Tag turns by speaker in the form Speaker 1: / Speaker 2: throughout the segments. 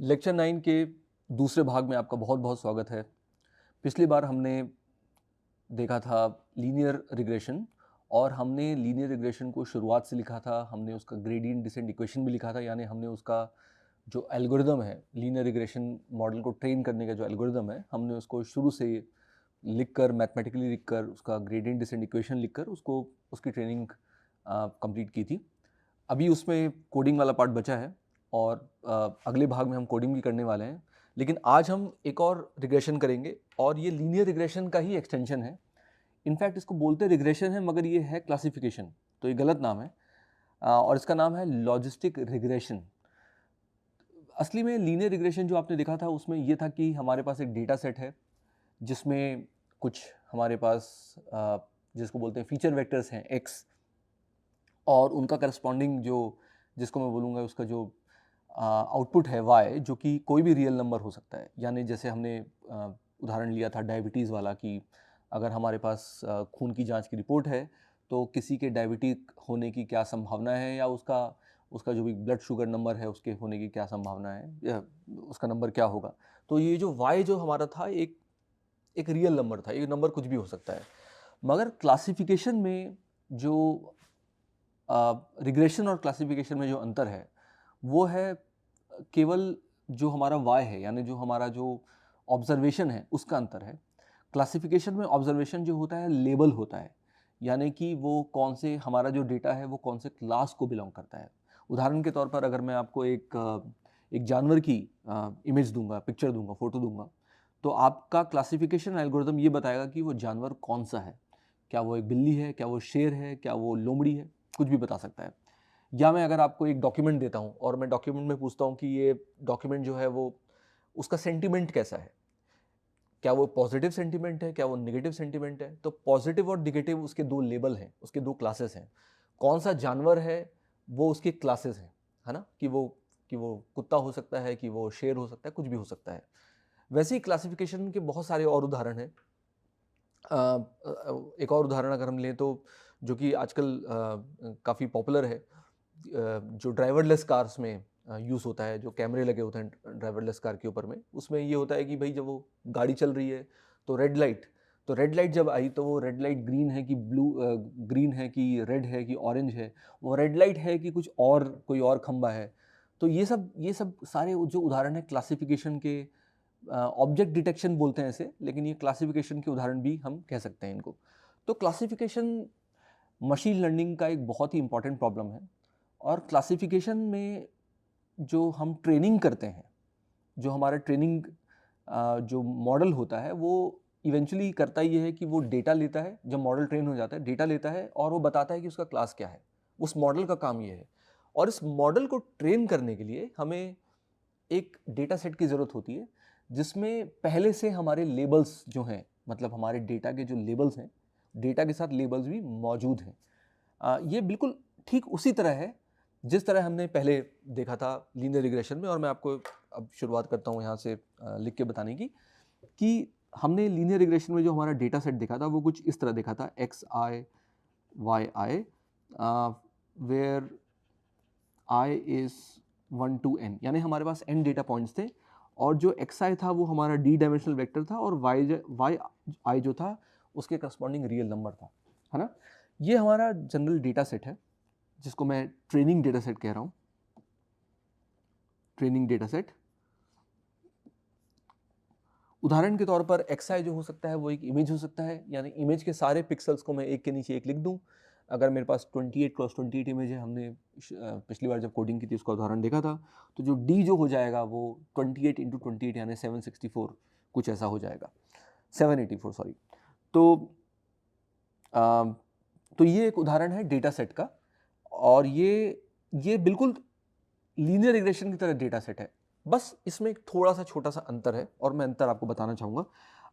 Speaker 1: Lecture 9 के दूसरे भाग में आपका बहुत बहुत स्वागत है। पिछली बार हमने देखा था लीनियर रिग्रेशन और हमने लीनियर रिग्रेशन को शुरुआत से लिखा था। हमने उसका ग्रेडियंट डिसेंट इक्वेशन भी लिखा था, यानी हमने उसका जो एल्गोरिदम है, लीनियर रिग्रेशन मॉडल को ट्रेन करने का जो एल्गोरिदम है, हमने उसको शुरू से लिखकर, मैथमेटिकली लिखकर, उसका ग्रेडियंट डिसेंट इक्वेशन लिखकर उसको उसकी ट्रेनिंग कंप्लीट की थी। अभी उसमें कोडिंग वाला पार्ट बचा है और अगले भाग में हम कोडिंग भी करने वाले हैं। लेकिन आज हम एक और रिग्रेशन करेंगे और ये लीनियर रिग्रेशन का ही एक्सटेंशन है। इनफैक्ट इसको बोलते रिग्रेशन है, मगर ये है क्लासिफिकेशन, तो ये गलत नाम है। और इसका नाम है लॉजिस्टिक रिग्रेशन। असली में लीनियर रिग्रेशन जो आपने देखा था उसमें ये था कि हमारे पास एक डेटा सेट है जिसमें कुछ हमारे पास जिसको बोलते हैं फीचर वेक्टर्स हैं एक्स, और उनका करस्पॉन्डिंग जो जिसको मैं बोलूँगा उसका जो आउटपुट है वाई, जो कि कोई भी रियल नंबर हो सकता है। यानी जैसे हमने उदाहरण लिया था डायबिटीज़ वाला कि अगर हमारे पास खून की जांच की रिपोर्ट है तो किसी के डायबिटिक होने की क्या संभावना है, या उसका उसका जो भी ब्लड शुगर नंबर है उसके होने की क्या संभावना है, या उसका नंबर क्या होगा। तो ये जो वाई जो हमारा था एक एक रियल नंबर था। ये नंबर कुछ भी हो सकता है। मगर क्लासिफिकेशन में जो रिग्रेशन और क्लासिफिकेशन में जो अंतर है वो है केवल जो हमारा वाई है, यानी जो हमारा जो ऑब्जर्वेशन है उसका अंतर है। क्लासिफिकेशन में ऑब्जर्वेशन जो होता है लेबल होता है, यानी कि वो कौन से हमारा जो डेटा है वो कौन से क्लास को बिलोंग करता है। उदाहरण के तौर पर अगर मैं आपको एक जानवर की इमेज दूंगा, पिक्चर दूंगा, फोटो दूंगा, तो आपका क्लासिफिकेशन एल्गोरिदम ये बताएगा कि वो जानवर कौन सा है। क्या वो एक बिल्ली है, क्या वो शेर है, क्या वो लोमड़ी है, कुछ भी बता सकता है। या मैं अगर आपको एक डॉक्यूमेंट देता हूँ और मैं डॉक्यूमेंट में पूछता हूँ कि ये डॉक्यूमेंट जो है वो उसका सेंटिमेंट कैसा है, क्या वो पॉजिटिव सेंटिमेंट है, क्या वो नेगेटिव सेंटिमेंट है। तो पॉजिटिव और नेगेटिव उसके दो लेबल हैं, उसके दो क्लासेस हैं। कौन सा जानवर है वो उसके क्लासेस हैं, है ना, कि वो कुत्ता हो सकता है, कि वो शेर हो सकता है, कुछ भी हो सकता है। वैसे ही क्लासिफिकेशन के बहुत सारे और उदाहरण हैं। एक और उदाहरण अगर हम लें तो जो कि आजकल काफ़ी पॉपुलर है, जो ड्राइवरलेस कार्स में यूज़ होता है, जो कैमरे लगे होते हैं ड्राइवरलेस कार के ऊपर में, उसमें ये होता है कि भाई जब वो गाड़ी चल रही है तो रेड लाइट जब आई तो वो रेड लाइट ग्रीन है कि ग्रीन है कि रेड है कि ऑरेंज है, वो रेड लाइट है कि कुछ और कोई और खंबा है। तो ये सब सारे जो उदाहरण है क्लासिफिकेशन के, ऑब्जेक्ट डिटेक्शन बोलते हैं इसे, लेकिन ये क्लासिफिकेशन के उदाहरण भी हम कह सकते हैं इनको। तो क्लासिफिकेशन मशीन लर्निंग का एक बहुत ही इंपॉर्टेंट प्रॉब्लम है। और क्लासिफिकेशन में जो हम ट्रेनिंग करते हैं, जो हमारा ट्रेनिंग जो मॉडल होता है वो इवेंचुअली करता ये है कि वो डेटा लेता है। जब मॉडल ट्रेन हो जाता है डेटा लेता है और वो बताता है कि उसका क्लास क्या है। उस मॉडल का काम ये है। और इस मॉडल को ट्रेन करने के लिए हमें एक डेटा सेट की ज़रूरत होती है जिसमें पहले से हमारे लेबल्स जो हैं, मतलब हमारे डेटा के जो लेबल्स हैं, डेटा के साथ लेबल्स भी मौजूद हैं। ये बिल्कुल ठीक उसी तरह है जिस तरह हमने पहले देखा था लीनियर रिग्रेशन में। और मैं आपको अब शुरुआत करता हूँ यहाँ से लिख के बताने की कि हमने लीनियर रिग्रेशन में जो हमारा डेटा सेट देखा था वो कुछ इस तरह देखा था, x i y i, where i is 1 to n, यानी हमारे पास n डेटा पॉइंट्स थे। और जो xi था वो हमारा डी डायमेंशनल वेक्टर था, और yi जो था उसके करस्पॉन्डिंग रियल नंबर था, है ना। ये हमारा जनरल डेटा सेट है जिसको मैं ट्रेनिंग डेटा सेट कह रहा हूँ, ट्रेनिंग डेटा सेट। उदाहरण के तौर पर xi जो हो सकता है वो एक इमेज हो सकता है, यानी इमेज के सारे पिक्सल्स को मैं एक के नीचे एक लिख दूं। अगर मेरे पास 28x28 इमेज है, हमने पिछली बार जब कोडिंग की थी उसका उदाहरण देखा था, तो जो d जो हो जाएगा वो 28 इंटू 28 यानी 764 कुछ ऐसा हो जाएगा, 784 सॉरी। तो आ, तो ये एक उदाहरण है डेटा सेट का। और ये बिल्कुल लीनियर रिग्रेशन की तरह डेटा सेट है, बस इसमें एक थोड़ा सा छोटा सा अंतर है और मैं अंतर आपको बताना चाहूँगा।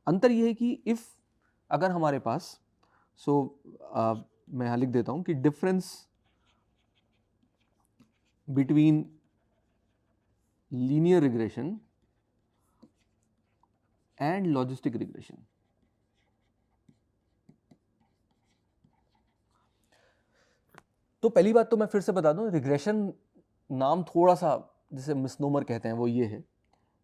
Speaker 1: अंतर ये है कि इफ़ अगर हमारे पास मैं यहाँ लिख देता हूँ कि difference between linear regression and logistic regression. तो पहली बात तो मैं फिर से बता दूं, रिग्रेशन नाम थोड़ा सा जिसे मिसनोमर कहते हैं वो ये है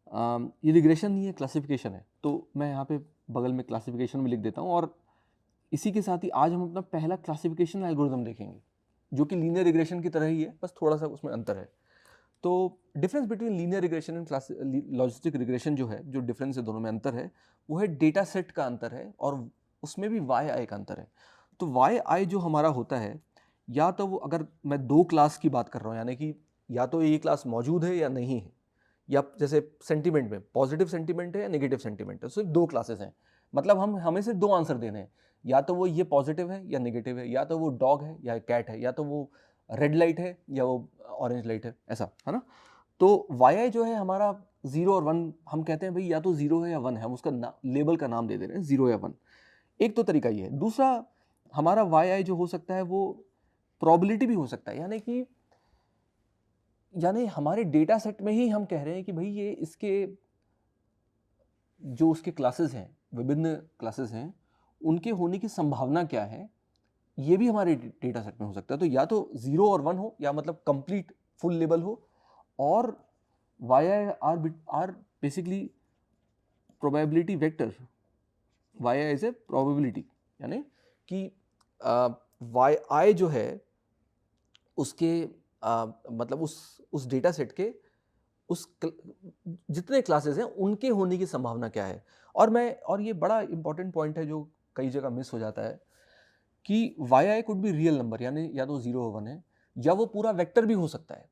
Speaker 1: ये रिग्रेशन नहीं है, क्लासिफिकेशन है। तो मैं यहाँ पे बगल में क्लासिफिकेशन भी लिख देता हूँ। और इसी के साथ ही आज हम अपना पहला क्लासिफिकेशन एल्गोरिथम देखेंगे, जो कि लीनियर रिग्रेशन की तरह ही है, बस थोड़ा सा उसमें अंतर है। तो difference between linear regression and logistic regression जो है, जो डिफरेंस है दोनों में अंतर है, वो है डेटा सेट का अंतर है, और उसमें भी वाई आई का अंतर है। तो वाई आई जो हमारा होता है, या तो वो, अगर मैं दो क्लास की बात कर रहा हूँ, यानी कि या तो ये क्लास मौजूद है या नहीं है, या जैसे सेंटीमेंट में पॉजिटिव सेंटीमेंट है या नेगेटिव सेंटीमेंट है, सिर्फ दो क्लासेस हैं। मतलब हमें सिर्फ दो आंसर देने हैं, या तो वो ये पॉजिटिव है या नेगेटिव है, या तो वो डॉग है या कैट है, या तो वो रेड लाइट है या वो ऑरेंज लाइट है, ऐसा है ना। तो वाई आई जो है हमारा 0 और 1, हम कहते हैं भाई या तो 0 है या 1 है, हम उसका लेबल का नाम दे दे रहे हैं 0 या 1। एक तो तरीका ये है। दूसरा, हमारा वाई आई जो हो सकता है वो प्रोबेबिलिटी भी हो सकता है, यानी हमारे डेटा सेट में ही हम कह रहे हैं कि भाई ये इसके जो उसके क्लासेस हैं, विभिन्न क्लासेस हैं, उनके होने की संभावना क्या है, ये भी हमारे डेटा सेट में हो सकता है। तो या तो 0 और 1 हो, या मतलब कंप्लीट फुल लेबल हो, और y i are basically probability vector. Y i is a probability, यानी कि वाई आई जो है उसके मतलब उस डेटा सेट के जितने क्लासेस हैं उनके होने की संभावना क्या है। और ये बड़ा इंपॉर्टेंट पॉइंट है जो कई जगह मिस हो जाता है, कि y i could be real number, यानी या तो 0 और 1 है, या वो पूरा वेक्टर भी हो सकता है।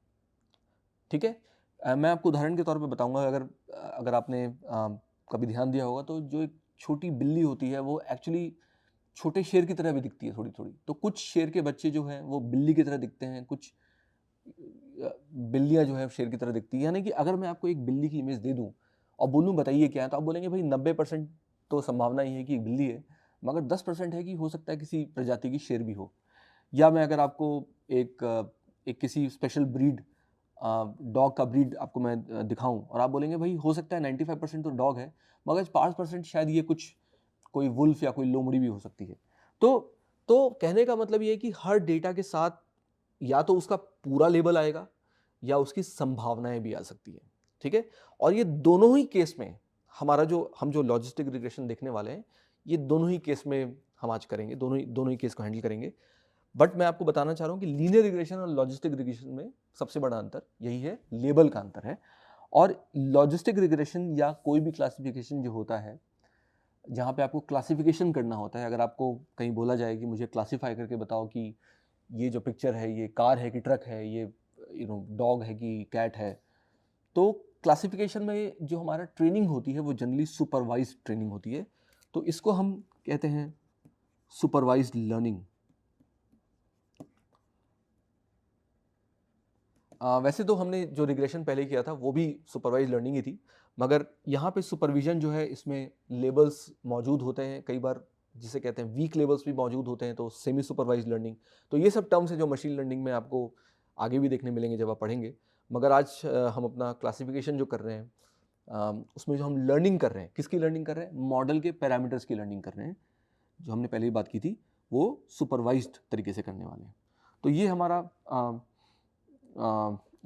Speaker 1: ठीक है, मैं आपको उदाहरण के तौर पे बताऊंगा। अगर आपने कभी ध्यान दिया होगा, तो जो एक छोटी बिल्ली होती है वो एक्चुअली छोटे शेर की तरह भी दिखती है थोड़ी थोड़ी। तो कुछ शेर के बच्चे जो हैं वो बिल्ली की तरह दिखते हैं, कुछ बिल्लियां जो है शेर की तरह दिखती है। यानी कि अगर मैं आपको एक बिल्ली की इमेज दे दूं और बोलूं बताइए क्या है, तो आप बोलेंगे भाई 90% तो संभावना ही है कि एक बिल्ली है, मगर 10% है कि हो सकता है किसी प्रजाति की शेर भी हो। या मैं अगर आपको एक किसी स्पेशल ब्रीड डॉग का ब्रीड आपको मैं दिखाऊं, और आप बोलेंगे भाई हो सकता है 95% तो डॉग है, मगर 5% शायद ये कोई वुल्फ या कोई लोमड़ी भी हो सकती है। तो कहने का मतलब ये है कि हर डेटा के साथ या तो उसका पूरा लेबल आएगा, या उसकी संभावनाएं भी आ सकती है। ठीक है, और ये दोनों ही केस में हमारा हम जो लॉजिस्टिक रिग्रेशन देखने वाले हैं, ये दोनों ही केस में हम आज करेंगे, दोनों ही केस को हैंडल करेंगे। बट मैं आपको बताना चाह रहा हूँ कि लीनियर रिग्रेशन और लॉजिस्टिक रिग्रेशन में सबसे बड़ा अंतर यही है, लेबल का अंतर है। और लॉजिस्टिक रिग्रेशन या कोई भी क्लासिफिकेशन जो होता है, जहाँ पे आपको क्लासिफिकेशन करना होता है, अगर आपको कहीं बोला जाए कि मुझे क्लासिफाई करके बताओ कि ये जो पिक्चर है ये कार है कि ट्रक है, ये डॉग है कि कैट है, तो क्लासिफिकेशन में जो हमारा ट्रेनिंग होती है वो जनरली सुपरवाइज्ड ट्रेनिंग होती है। तो इसको हम कहते हैं सुपरवाइज्ड लर्निंग। वैसे तो हमने जो रिग्रेशन पहले किया था वो भी सुपरवाइज लर्निंग ही थी, मगर यहाँ पे सुपरविजन जो है, इसमें लेबल्स मौजूद होते हैं कई बार, जिसे कहते हैं वीक लेबल्स भी मौजूद होते हैं, तो सेमी सुपरवाइज लर्निंग। तो ये सब टर्म्स हैं जो मशीन लर्निंग में आपको आगे भी देखने मिलेंगे जब आप पढ़ेंगे। मगर आज हम अपना क्लासिफिकेशन जो कर रहे हैं, उसमें जो हम लर्निंग कर रहे हैं, किसकी लर्निंग कर रहे हैं, मॉडल के पैरामीटर्स की लर्निंग कर रहे हैं। जो हमने पहले ही बात की थी वो सुपरवाइज्ड तरीके से करने वाले हैं। तो ये हमारा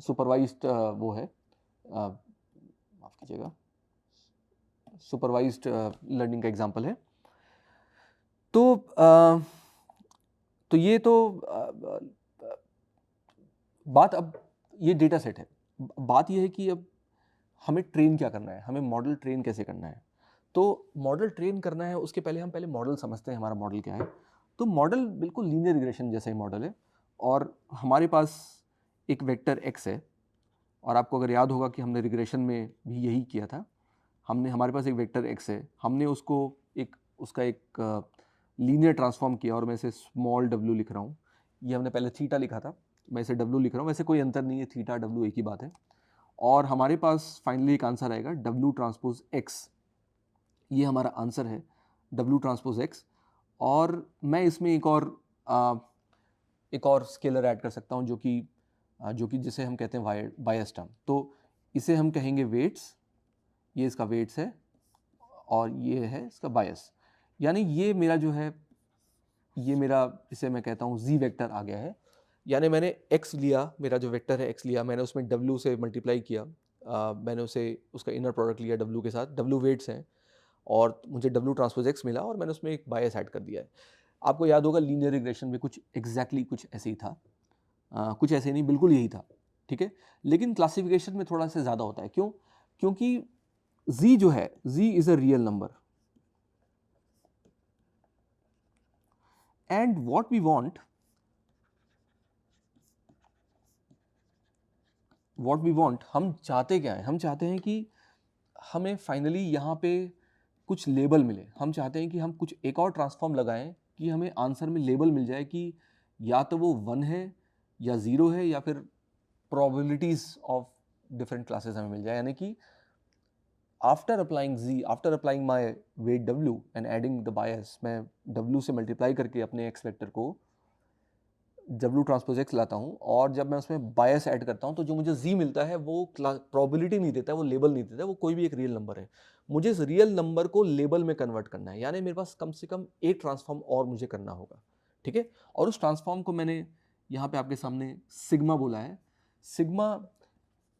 Speaker 1: सुपरवाइज्ड वो है, माफ कीजिएगा, सुपरवाइज्ड लर्निंग का एग्जांपल है। तो ये तो बात, अब ये डेटा सेट है। बात ये है कि अब हमें ट्रेन क्या करना है, हमें मॉडल ट्रेन कैसे करना है। तो मॉडल ट्रेन करना है, उसके पहले हम मॉडल समझते हैं, हमारा मॉडल क्या है। तो मॉडल बिल्कुल लीनियर रिग्रेशन जैसा ही मॉडल है, और हमारे पास एक वेक्टर x है। और आपको अगर याद होगा कि हमने रिग्रेशन में भी यही किया था। हमारे पास एक वेक्टर x है, हमने उसका एक लीनियर ट्रांसफॉर्म किया, और मैं इसे स्मॉल w लिख रहा हूँ। ये हमने पहले थीटा लिखा था, मैं इसे w लिख रहा हूँ। वैसे कोई अंतर नहीं है, थीटा w एक ही बात है। और हमारे पास फाइनली एक आंसर आएगा w ट्रांसपोज x। ये हमारा आंसर है w ट्रांसपोज x। और मैं इसमें एक और स्केलर ऐड कर सकता हूँ, जो कि जिसे हम कहते हैं बायस टर्म। तो इसे हम कहेंगे वेट्स, ये इसका वेट्स है, और ये है इसका बायस। यानी ये मेरा जो है, ये मेरा, इसे मैं कहता हूँ z वेक्टर आ गया है। यानी मैंने x लिया, मेरा जो वेक्टर है x लिया, मैंने उसमें w से मल्टीप्लाई किया, मैंने उसका इनर प्रोडक्ट लिया W के साथ, W वेट्स हैं और मुझे W ट्रांसपोज X मिला और मैंने उसमें एक बायस ऐड कर दिया है। आपको याद होगा लीनियर रिग्रेशन में कुछ एग्जैक्टली कुछ ऐसे ही था, कुछ ऐसे नहीं, बिल्कुल यही था, ठीक है। लेकिन क्लासिफिकेशन में थोड़ा सा ज़्यादा होता है, क्यों? क्योंकि Z जो है, Z is a real number and what we want, हम चाहते क्या है? हम चाहते हैं कि हमें फाइनली यहाँ पे कुछ लेबल मिले। हम चाहते हैं कि हम कुछ एक और ट्रांसफॉर्म लगाएं कि हमें आंसर में लेबल मिल जाए कि या तो वो 1 है या 0 है या फिर प्रोबेबिलिटीज ऑफ डिफरेंट क्लासेस हमें मिल जाए। यानी कि after applying my weight W and adding the bias, मैं W से मल्टीप्लाई करके अपने एक्स वेक्टर को W ट्रांसपोज X लाता हूँ और जब मैं उसमें बायस ऐड करता हूँ तो जो मुझे Z मिलता है वो प्रोबेबिलिटी नहीं देता है, वो लेबल नहीं देता है, वो कोई भी एक रियल नंबर है। मुझे इस रियल नंबर को लेबल में कन्वर्ट करना है, यानी मेरे पास कम से कम एक ट्रांसफॉर्म और मुझे करना होगा, ठीक है। और उस ट्रांसफॉर्म को मैंने यहाँ पे आपके सामने सिग्मा बोला है। Sigma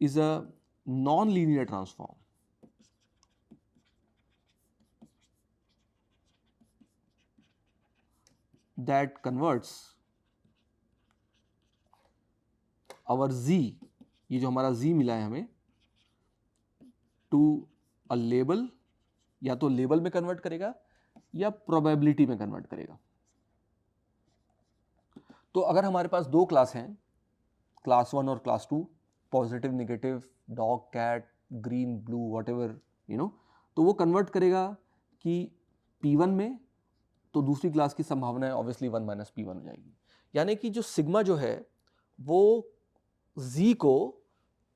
Speaker 1: is a non linear transform that converts our Z, ये जो हमारा Z मिला है हमें, टू अ लेबल, या तो लेबल में कन्वर्ट करेगा या प्रोबेबिलिटी में कन्वर्ट करेगा। तो अगर हमारे पास दो क्लास हैं, क्लास 1 और class 2, positive negative, dog cat, green blue whatever, तो वो कन्वर्ट करेगा कि P1 में, तो दूसरी क्लास की संभावना है ऑब्वियसली 1 माइनस P1 हो जाएगी। यानी कि जो सिग्मा जो है वो Z को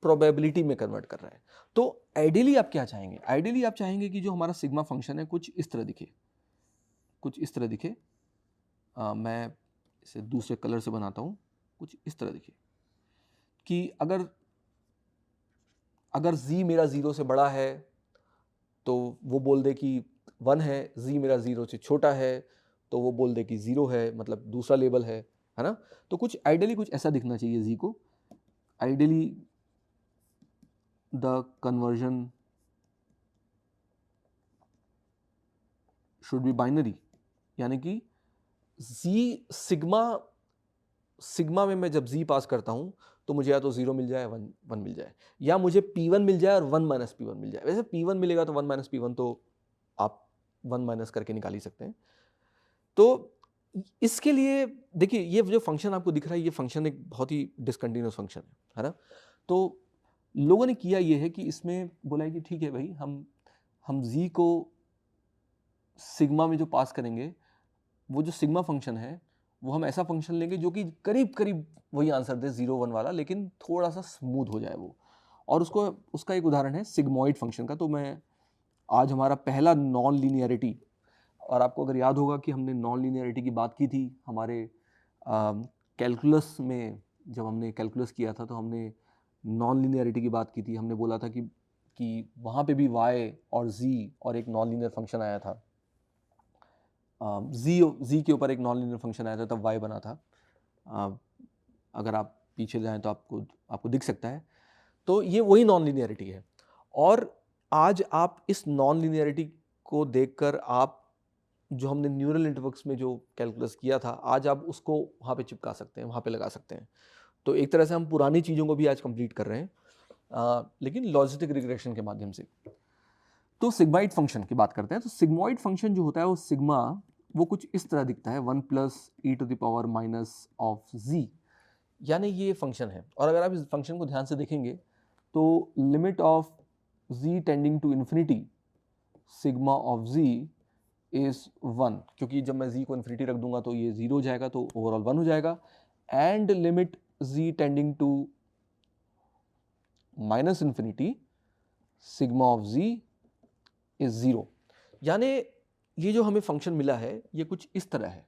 Speaker 1: प्रोबेबिलिटी में कन्वर्ट कर रहा है। तो आइडियली आप क्या चाहेंगे? आइडियली आप चाहेंगे कि जो हमारा सिग्मा फंक्शन है कुछ इस तरह दिखे, मैं इसे दूसरे कलर से बनाता हूँ, कुछ इस तरह दिखे कि अगर Z मेरा 0 से बड़ा है तो वो बोल दे कि 1 है, Z मेरा 0 से छोटा है तो वो बोल दे कि 0 है, मतलब दूसरा लेबल है ना। तो कुछ आइडियली कुछ ऐसा दिखना चाहिए Z को। Ideally the conversion should be binary, यानी कि सिग्मा में मैं जब Z पास करता हूं तो मुझे या तो 0 मिल जाए, 1 मिल जाए, या मुझे P1 मिल जाए और 1 माइनस P1 मिल जाए। वैसे P1 मिलेगा तो 1 माइनस P1 तो आप 1 माइनस करके निकाल ही सकते हैं। तो इसके लिए देखिए, ये जो फंक्शन आपको दिख रहा है, ये फंक्शन एक बहुत ही डिसकंटिन्यूअस फंक्शन है ना। तो लोगों ने किया ये है कि इसमें बोला है कि ठीक है भाई, हम Z को सिग्मा में जो पास करेंगे, वो जो सिग्मा फंक्शन है वो हम ऐसा फंक्शन लेंगे जो कि करीब करीब वही आंसर दे 0 1 वाला, लेकिन थोड़ा सा स्मूथ हो जाए वो। और उसका एक उदाहरण है सिग्मॉइड फंक्शन का। तो मैं आज हमारा पहला नॉन लीनियरिटी, और आपको अगर याद होगा कि हमने नॉन लीनियरिटी की बात की थी हमारे कैलकुलस में, जब हमने कैलकुलस किया था तो हमने नॉन लीनियरिटी की बात की थी। हमने बोला था कि वहाँ पे भी y और z और एक नॉन लीनियर फंक्शन आया था, z के ऊपर एक नॉन लीनियर फंक्शन आया था, तब y बना था। अगर आप पीछे जाएं तो आपको दिख सकता है। तो ये वही नॉन लीनियरिटी है, और आज आप इस नॉन लीनियरिटी को देखकर आप जो हमने न्यूरल नेटवर्क्स में जो कैलकुलस किया था, आज आप उसको वहाँ पे चिपका सकते हैं, वहाँ पे लगा सकते हैं। तो एक तरह से हम पुरानी चीज़ों को भी आज कंप्लीट कर रहे हैं, लेकिन लॉजिस्टिक रिग्रेशन के माध्यम से। तो सिग्माइड फंक्शन की बात करते हैं। तो सिग्मॉइड फंक्शन जो होता है वो सिग्मा, वो कुछ इस तरह दिखता है, 1 plus e to the power minus of z, यानी ये फंक्शन है। और अगर आप इस फंक्शन को ध्यान से देखेंगे तो limit of z tending to infinity sigma of z is 1, क्योंकि जब मैं z को इन्फिनिटी रख दूंगा तो ये 0 हो जाएगा, तो ओवरऑल 1 हो जाएगा। And limit z tending to minus infinity sigma of z is 0। यानी ये जो हमें फंक्शन मिला है ये कुछ इस तरह है।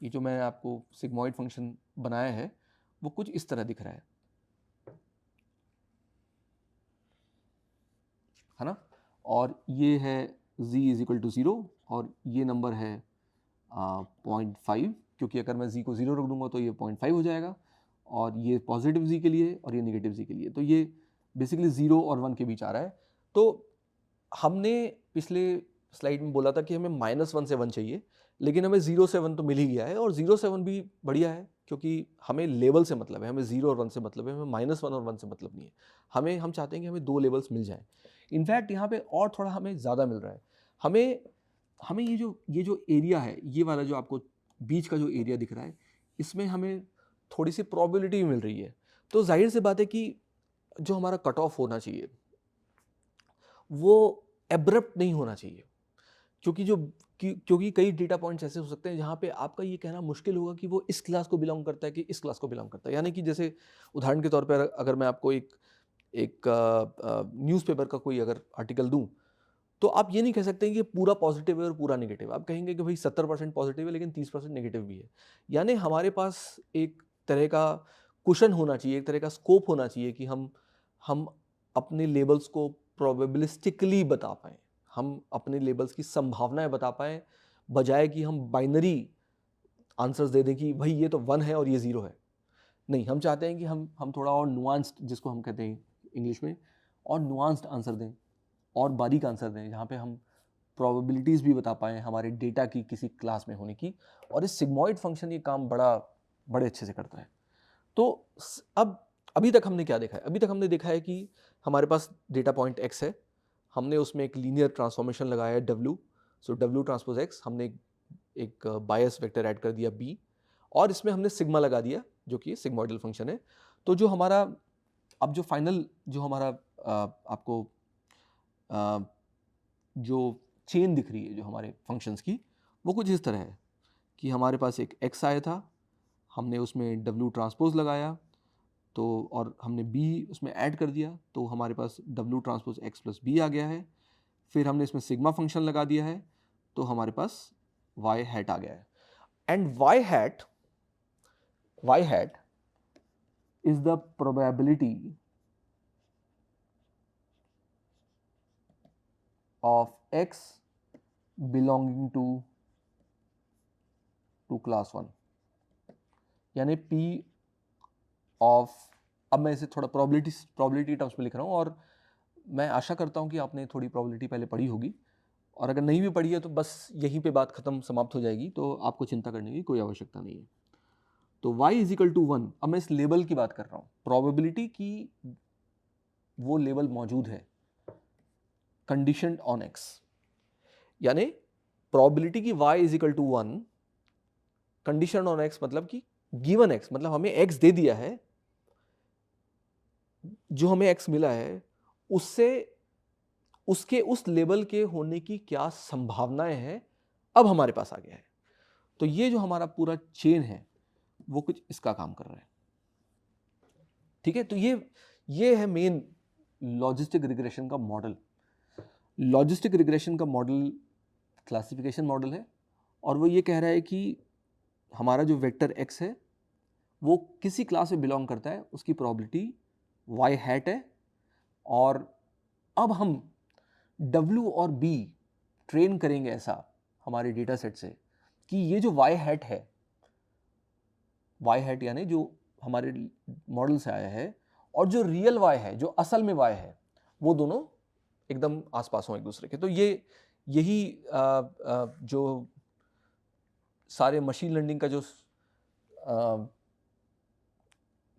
Speaker 1: ये जो मैं आपको सिग्मॉइड फंक्शन बनाया है वो कुछ इस तरह दिख रहा है ना। और ये है z इज इक्वल टू 0 और ये नंबर है 0.5, क्योंकि अगर मैं z को 0 रख दूंगा तो ये 0.5 हो जाएगा, और ये पॉजिटिव z के लिए और ये नेगेटिव z के लिए। तो ये बेसिकली 0 और 1 के बीच आ रहा है। तो हमने पिछले स्लाइड में बोला था कि हमें -1 से 1 चाहिए, लेकिन हमें 0 से 1 तो मिल ही गया है, और 0 से 1 भी बढ़िया है, क्योंकि हमें लेवल से मतलब है, हमें 0 और 1 से मतलब है, हमें -1 और 1 से मतलब नहीं है। हम चाहते हैं कि हमें 2 लेवल्स मिल जाएँ। इनफैक्ट यहाँ पे और थोड़ा हमें ज़्यादा मिल रहा है। हमें हमें ये जो एरिया है, ये वाला जो आपको बीच का जो एरिया दिख रहा है, इसमें हमें थोड़ी सी प्रोबेबिलिटी मिल रही है। तो ज़ाहिर सी बात है कि जो हमारा कट ऑफ होना चाहिए, वो एब्रप्ट नहीं होना चाहिए, क्योंकि क्योंकि कई डेटा पॉइंट्स ऐसे हो सकते हैं जहाँ पे आपका ये कहना मुश्किल होगा कि वो इस क्लास को बिलोंग करता है कि इस क्लास को बिलोंग करता है। यानी कि जैसे उदाहरण के तौर पर अगर मैं आपको एक एक न्यूज़पेपर का कोई अगर आर्टिकल दूँ, तो आप ये नहीं कह सकते कि ये पूरा पॉजिटिव है और पूरा नेगेटिव है। आप कहेंगे कि भाई 70% पॉजिटिव है, लेकिन 30% नेगेटिव भी है। यानी हमारे पास एक तरह का कुशन होना चाहिए, एक तरह का स्कोप होना चाहिए कि हम अपने लेबल्स को प्रोबेबिलिस्टिकली बता पाएँ। हम अपने लेबल्स की संभावनाएँ बता पाएँ, बजाय कि हम बाइनरी आंसर्स दे दें कि भई ये तो 1 है और ये 0 है। नहीं, हम चाहते हैं कि हम थोड़ा और नुआंस्ड, जिसको हम कहते हैं इंग्लिश में, और नुआंस्ड आंसर दें, और बारीक आंसर दें, जहाँ पे हम प्रोबेबिलिटीज़ भी बता पाएँ हमारे डेटा की किसी क्लास में होने की। और इस सिग्मॉइड फंक्शन ये काम बड़े अच्छे से करता है। तो अब अभी तक हमने क्या देखा है? अभी तक हमने देखा है कि हमारे पास डेटा पॉइंट x है, हमने उसमें एक लीनियर ट्रांसफॉर्मेशन लगाया है w, सो w ट्रांसपोज x, हमने एक बायस वेक्टर ऐड कर दिया b, और इसमें हमने सिग्मा लगा दिया, जो कि सिग्मॉइडल फंक्शन है। तो जो हमारा अब जो फाइनल जो हमारा आपको जो चेन दिख रही है जो हमारे फंक्शंस की, वो कुछ इस तरह है कि हमारे पास एक x आया था, हमने उसमें w ट्रांसपोज लगाया, तो और हमने b उसमें ऐड कर दिया, तो हमारे पास w transpose x plus b आ गया है। फिर हमने इसमें सिग्मा फंक्शन लगा दिया है, तो हमारे पास y हैट आ गया है। And y hat is the probability of x belonging to class 1, यानी p ऑफ, अब मैं इसे थोड़ा प्रोबेबिलिटी टर्म्स में लिख रहा हूँ, और मैं आशा करता हूँ कि आपने थोड़ी प्रोबेबिलिटी पहले पढ़ी होगी, और अगर नहीं भी पढ़ी है तो बस यहीं पे बात खत्म समाप्त हो जाएगी, तो आपको चिंता करने की कोई आवश्यकता नहीं है। तो y इज इक्वल टू 1, अब मैं इस लेबल की बात कर रहा हूँ, प्रोबेबिलिटी की वो लेबल मौजूद है कंडीशनड ऑन x, यानी प्रोबेबिलिटी की y is equal to 1 condition on x, मतलब कि गिवन x, मतलब हमें x दे दिया है, जो हमें x मिला है उससे उसके उस लेवल के होने की क्या संभावनाएं हैं, अब हमारे पास आ गया है। तो ये जो हमारा पूरा चेन है वो कुछ इसका काम कर रहा है। ठीक है, तो ये है मेन लॉजिस्टिक रिग्रेशन का मॉडल। लॉजिस्टिक रिग्रेशन का मॉडल क्लासिफिकेशन मॉडल है, और वो ये कह रहा है कि हमारा जो वेक्टर x है वो किसी क्लास में बिलोंग करता है, उसकी प्रोबेबिलिटी y हैट है, और अब हम w और b ट्रेन करेंगे ऐसा हमारे डेटा सेट से कि ये जो y हैट है, y हैट यानी जो हमारे मॉडल से आया है, और जो रियल y है, जो असल में y है, वो दोनों एकदम आसपास हों एक दूसरे के। तो यही जो सारे मशीन लर्निंग का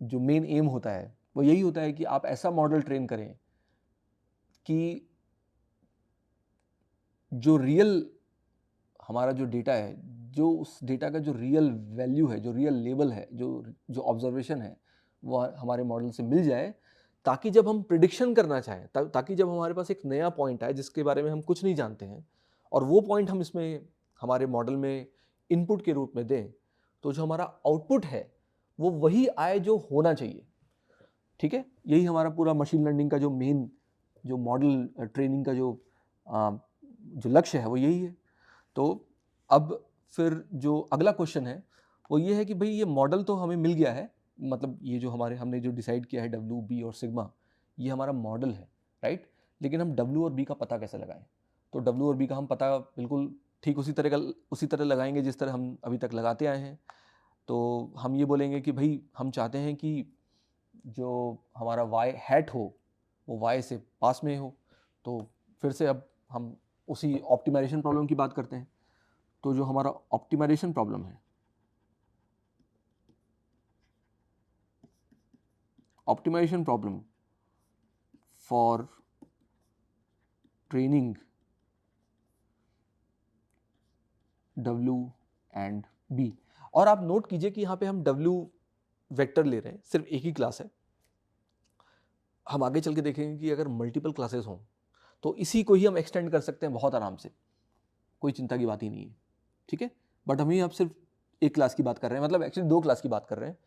Speaker 1: जो मेन एम होता है वो यही होता है कि आप ऐसा मॉडल ट्रेन करें कि जो रियल हमारा जो डेटा है, जो उस डेटा का जो रियल वैल्यू है, जो रियल लेवल है, जो ऑब्जर्वेशन है, वो हमारे मॉडल से मिल जाए, ताकि जब हम प्रिडिक्शन करना चाहें, ताकि जब हमारे पास एक नया पॉइंट आए जिसके बारे में हम कुछ नहीं जानते हैं, और वो पॉइंट हम इसमें हमारे मॉडल में इनपुट के रूप में दें, तो जो हमारा आउटपुट है वो वही आए जो होना चाहिए। ठीक है, यही हमारा पूरा मशीन लर्निंग का जो मेन जो मॉडल ट्रेनिंग का जो लक्ष्य है वो यही है। तो अब फिर जो अगला क्वेश्चन है वो ये है कि भाई ये मॉडल तो हमें मिल गया है, मतलब ये जो हमने जो डिसाइड किया है w, b और सिग्मा, ये हमारा मॉडल है, राइट। लेकिन हम w और b का पता कैसे लगाएं? तो w और b का हम पता बिल्कुल ठीक उसी तरह लगाएंगे जिस तरह हम अभी तक लगाते आए हैं। तो हम ये बोलेंगे कि भाई हम चाहते हैं कि जो हमारा y हैट हो वो y से पास में हो। तो फिर से अब हम उसी ऑप्टिमाइजेशन प्रॉब्लम की बात करते हैं। तो जो हमारा ऑप्टिमाइजेशन प्रॉब्लम है, optimisation problem for training W and B, और आप नोट कीजिए कि यहाँ पे हम W वेक्टर ले रहे हैं, सिर्फ एक ही क्लास है। हम आगे चल के देखेंगे कि अगर मल्टीपल क्लासेस हों तो इसी को ही हम एक्सटेंड कर सकते हैं बहुत आराम से, कोई चिंता की बात ही नहीं है, ठीक है। बट हम ही अब सिर्फ एक क्लास की बात कर रहे हैं, मतलब एक्चुअली दो क्लास की बात कर रहे हैं,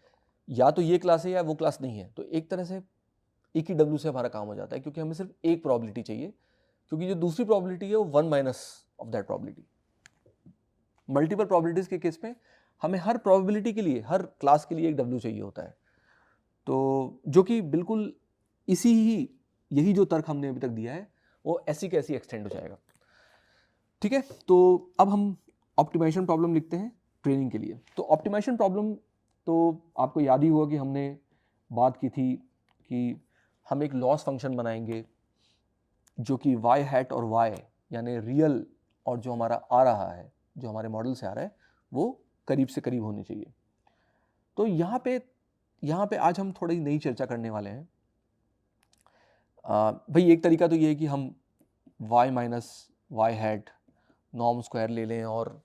Speaker 1: या तो ये क्लास है या वो क्लास नहीं है। तो एक तरह से एक ही W से हमारा काम हो जाता है, क्योंकि हमें सिर्फ एक प्रॉबिलिटी चाहिए, क्योंकि जो दूसरी प्रॉबिलिटी है वो 1 minus of that probability. Multiple probabilities के केस में हमें हर प्रॉबिलिटी के लिए, हर क्लास के लिए एक W चाहिए होता है। तो जो कि बिल्कुल यही जो तर्क हमने अभी तक दिया है वो ऐसी कैसी एक्सटेंड हो जाएगा, ठीक है। तो अब हम ऑप्टिमाइजेशन प्रॉब्लम लिखते हैं ट्रेनिंग के लिए। तो ऑप्टिमाइजेशन प्रॉब्लम, तो आपको याद ही होगा कि हमने बात की थी कि हम एक लॉस फंक्शन बनाएंगे जो कि y हैट और y यानी रियल और जो हमारा आ रहा है, जो हमारे मॉडल से आ रहा है, वो करीब से करीब होनी चाहिए। तो यहाँ पे आज हम थोड़ी नई चर्चा करने वाले हैं। भाई एक तरीका तो ये है कि हम y minus y hat norm square ले लें और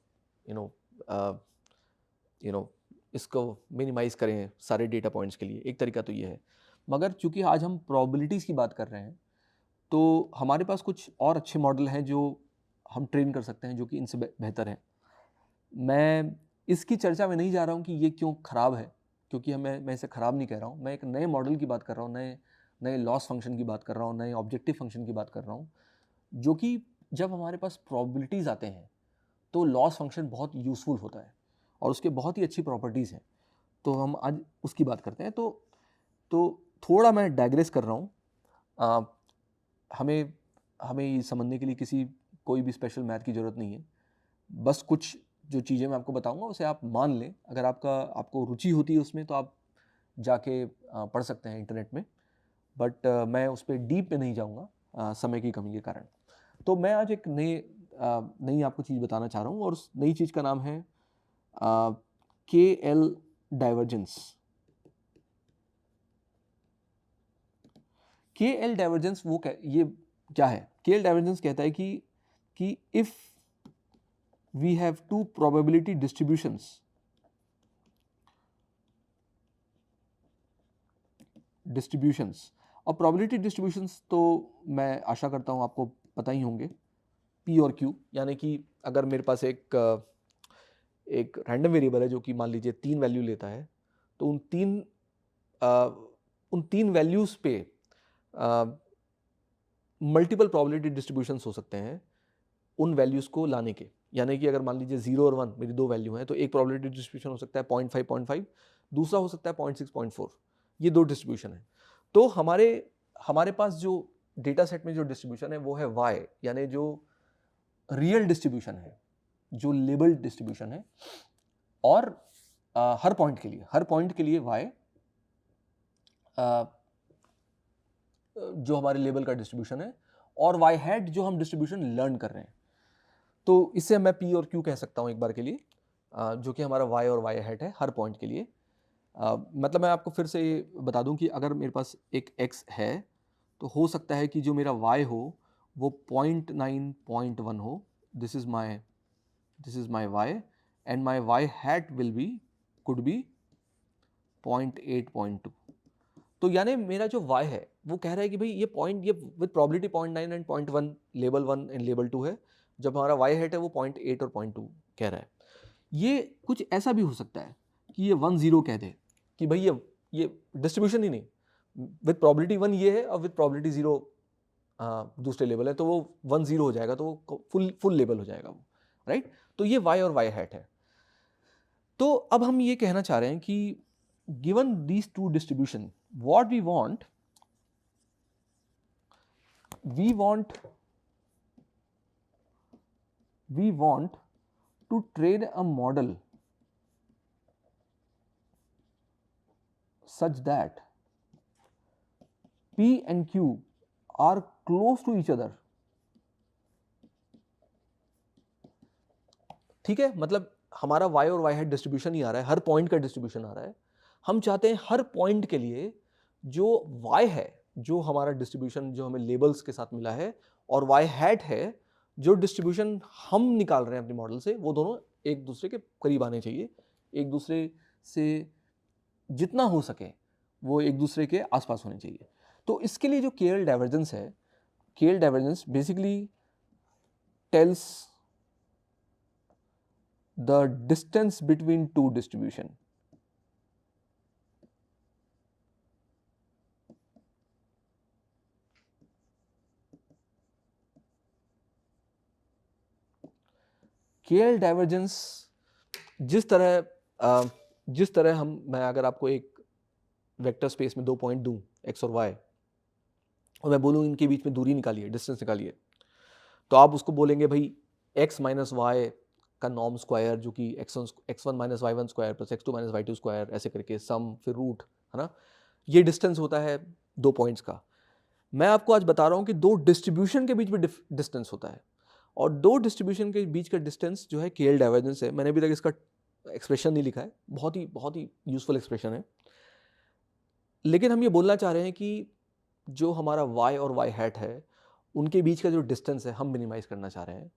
Speaker 1: इसको मिनिमाइज करें सारे डेटा पॉइंट्स के लिए। एक तरीका तो ये है, मगर चूंकि आज हम प्रोबेबिलिटीज़ की बात कर रहे हैं तो हमारे पास कुछ और अच्छे मॉडल हैं जो हम ट्रेन कर सकते हैं, जो कि इनसे बेहतर हैं। मैं इसकी चर्चा में नहीं जा रहा हूँ कि ये क्यों ख़राब है, क्योंकि मैं इसे ख़राब नहीं कह रहा हूँ। मैं एक नए मॉडल की बात कर रहा हूँ, नए लॉस फंक्शन की बात कर रहा हूँ, नए ऑब्जेक्टिव फंक्शन की बात कर रहा हूँ, जो कि जब हमारे पास प्रोबेबिलिटीज़ आते हैं तो लॉस फंक्शन बहुत यूज़फुल होता है और उसके बहुत ही अच्छी प्रॉपर्टीज़ हैं। तो हम आज उसकी बात करते हैं। तो थोड़ा मैं डाइग्रेस कर रहा हूँ। हमें ये समझने के लिए कोई भी स्पेशल मैथ की ज़रूरत नहीं है। बस कुछ जो चीज़ें मैं आपको बताऊंगा उसे आप मान लें। अगर आपको रुचि होती है उसमें तो आप जाके पढ़ सकते हैं इंटरनेट में, बट मैं उस पर डीप में नहीं जाऊंगा समय की कमी के कारण। तो मैं आज एक नई आपको चीज़ बताना चाह रहा हूँ और उस नई चीज़ का नाम है KL डाइवर्जेंस। KL डाइवर्जेंस ये क्या है? KL डाइवर्जेंस कहता है कि if we have two probability distributions और probability distributions तो मैं आशा करता हूँ आपको पता ही होंगे, P और Q। यानी कि अगर मेरे पास एक रैंडम वेरिएबल है जो कि मान लीजिए 3 वैल्यू लेता है, तो उन तीन वैल्यूज़ पे मल्टीपल probability distributions हो सकते हैं उन वैल्यूज़ को लाने के। यानी कि अगर मान लीजिए 0 और 1 मेरी दो वैल्यू हैं, तो एक प्रोबेबिलिटी डिस्ट्रीब्यूशन हो सकता है 0.5, दूसरा हो सकता है 0.6, ये दो डिस्ट्रीब्यूशन है। तो हमारे पास जो डेटा सेट में जो डिस्ट्रीब्यूशन है वो है y, यानी जो रियल डिस्ट्रीब्यूशन है, जो लेबल्ड डिस्ट्रीब्यूशन है। और हर पॉइंट के लिए y जो हमारे लेबल का डिस्ट्रीब्यूशन है, और y हैट जो हम डिस्ट्रीब्यूशन लर्न कर रहे हैं। तो इससे मैं P और Q कह सकता हूँ एक बार के लिए, जो कि हमारा y और y हैट है हर पॉइंट के लिए। मतलब मैं आपको फिर से ये बता दूं कि अगर मेरे पास एक x है तो हो सकता है कि जो मेरा y हो वो 0.9, 0.1 हो। This is my y and my y hat could be 0.8, 0.2। तो यानी मेरा जो y है वो कह रहा है कि भाई ये with probability 0.9 and 0.1 label 1 and label 2 है, जब हमारा y हैट है वो 0.8 और 0.2 कह रहा है। ये कुछ ऐसा भी हो सकता है कि ये 1 0 कह दे कि भाई ये डिस्ट्रीब्यूशन ही नहीं, विद प्रोबेबिलिटी 1 ये है और विद प्रोबेबिलिटी 0 दूसरे लेवल है, तो वो 1 0 हो जाएगा, तो वो फुल लेवल हो जाएगा वो, राइट। तो ये y और y हैट है। तो अब हम ये कहना चाह रहे हैं कि given these two distribution, what we want to train a model such that P and Q are close to each other, ठीक है, मतलब हमारा y और y हैट डिस्ट्रीब्यूशन ही आ रहा है, हर पॉइंट का डिस्ट्रीब्यूशन आ रहा है। हम चाहते हैं हर पॉइंट के लिए जो y है, जो हमारा डिस्ट्रीब्यूशन जो हमें लेबल्स के साथ मिला है, और y हैट है जो डिस्ट्रीब्यूशन हम निकाल रहे हैं अपने मॉडल से, वो दोनों एक दूसरे के करीब आने चाहिए, एक दूसरे से जितना हो सके वो एक दूसरे के आसपास होने चाहिए। तो इसके लिए जो KL डाइवर्जेंस है, KL divergence basically tells the distance between two distribution. KL divergence जिस तरह मैं अगर आपको एक वेक्टर स्पेस में दो पॉइंट दूं x और y, और मैं बोलूं इनके बीच में दूरी निकालिए, डिस्टेंस निकालिए, तो आप उसको बोलेंगे भाई x माइनस वाई का नॉर्म स्क्वायर, जो कि x1 minus y one square plus x2 minus y two square, ऐसे करके सम फिर रूट, है ना, ये डिस्टेंस होता है दो पॉइंट्स का। मैं आपको आज बता रहा हूं कि दो डिस्ट्रीब्यूशन के बीच में डिस्टेंस होता है, और दो डिस्ट्रीब्यूशन के बीच का डिस्टेंस जो है KL डाइवर्जेंस है। मैंने अभी तक इसका एक्सप्रेशन नहीं लिखा है, बहुत ही यूजफुल एक्सप्रेशन है, लेकिन हम ये बोलना चाह रहे हैं कि जो हमारा y और y हैट है उनके बीच का जो डिस्टेंस है हम मिनिमाइज करना चाह रहे हैं,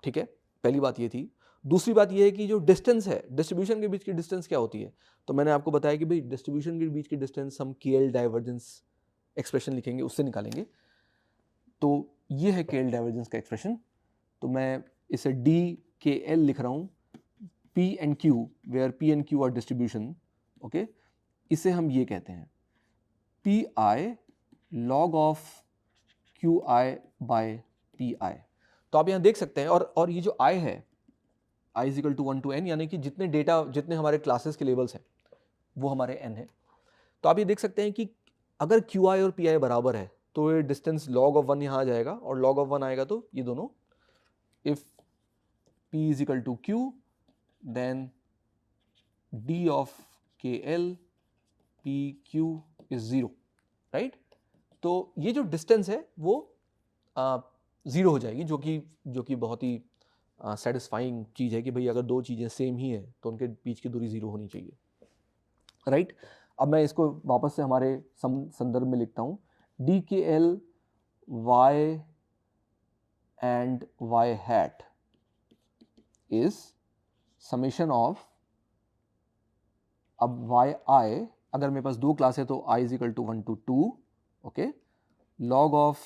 Speaker 1: ठीक है, पहली बात ये थी। दूसरी बात ये है कि जो डिस्टेंस है, डिस्ट्रीब्यूशन के बीच की डिस्टेंस क्या होती है, तो मैंने आपको बताया कि भाई डिस्ट्रीब्यूशन के बीच की डिस्टेंस हम KL डाइवर्जेंस एक्सप्रेशन लिखेंगे, उससे निकालेंगे। तो ये है KL डाइवर्जेंस का एक्सप्रेशन। तो मैं इसे DKL लिख रहा हूँ, P and Q, where P and Q are distribution, okay, इसे हम ये कहते हैं PI log of QI by PI। तो आप यहाँ देख सकते हैं, और ये जो I है, I is equal to 1 to n, यानी कि जितने हमारे क्लासेस के लेवल्स हैं वो हमारे n है। तो आप ये देख सकते हैं कि अगर QI और PI बराबर है तो ये डिस्टेंस log ऑफ 1 यहाँ आ जाएगा, और log ऑफ 1 आएगा तो ये दोनों, if P is equal to Q then D of KL PQ is 0, right. तो ये जो डिस्टेंस है वो 0 हो जाएगी, जो कि बहुत ही सेटिस्फाइंग चीज़ है कि भाई अगर दो चीज़ें सेम ही हैं तो उनके बीच की दूरी 0 होनी चाहिए, राइट। अब मैं इसको वापस से हमारे संदर्भ में लिखता हूँ, DKL y and y hat is summation of, अब yi, अगर मेरे पास दो क्लास है तो i is equal to 1 to 2, okay, log of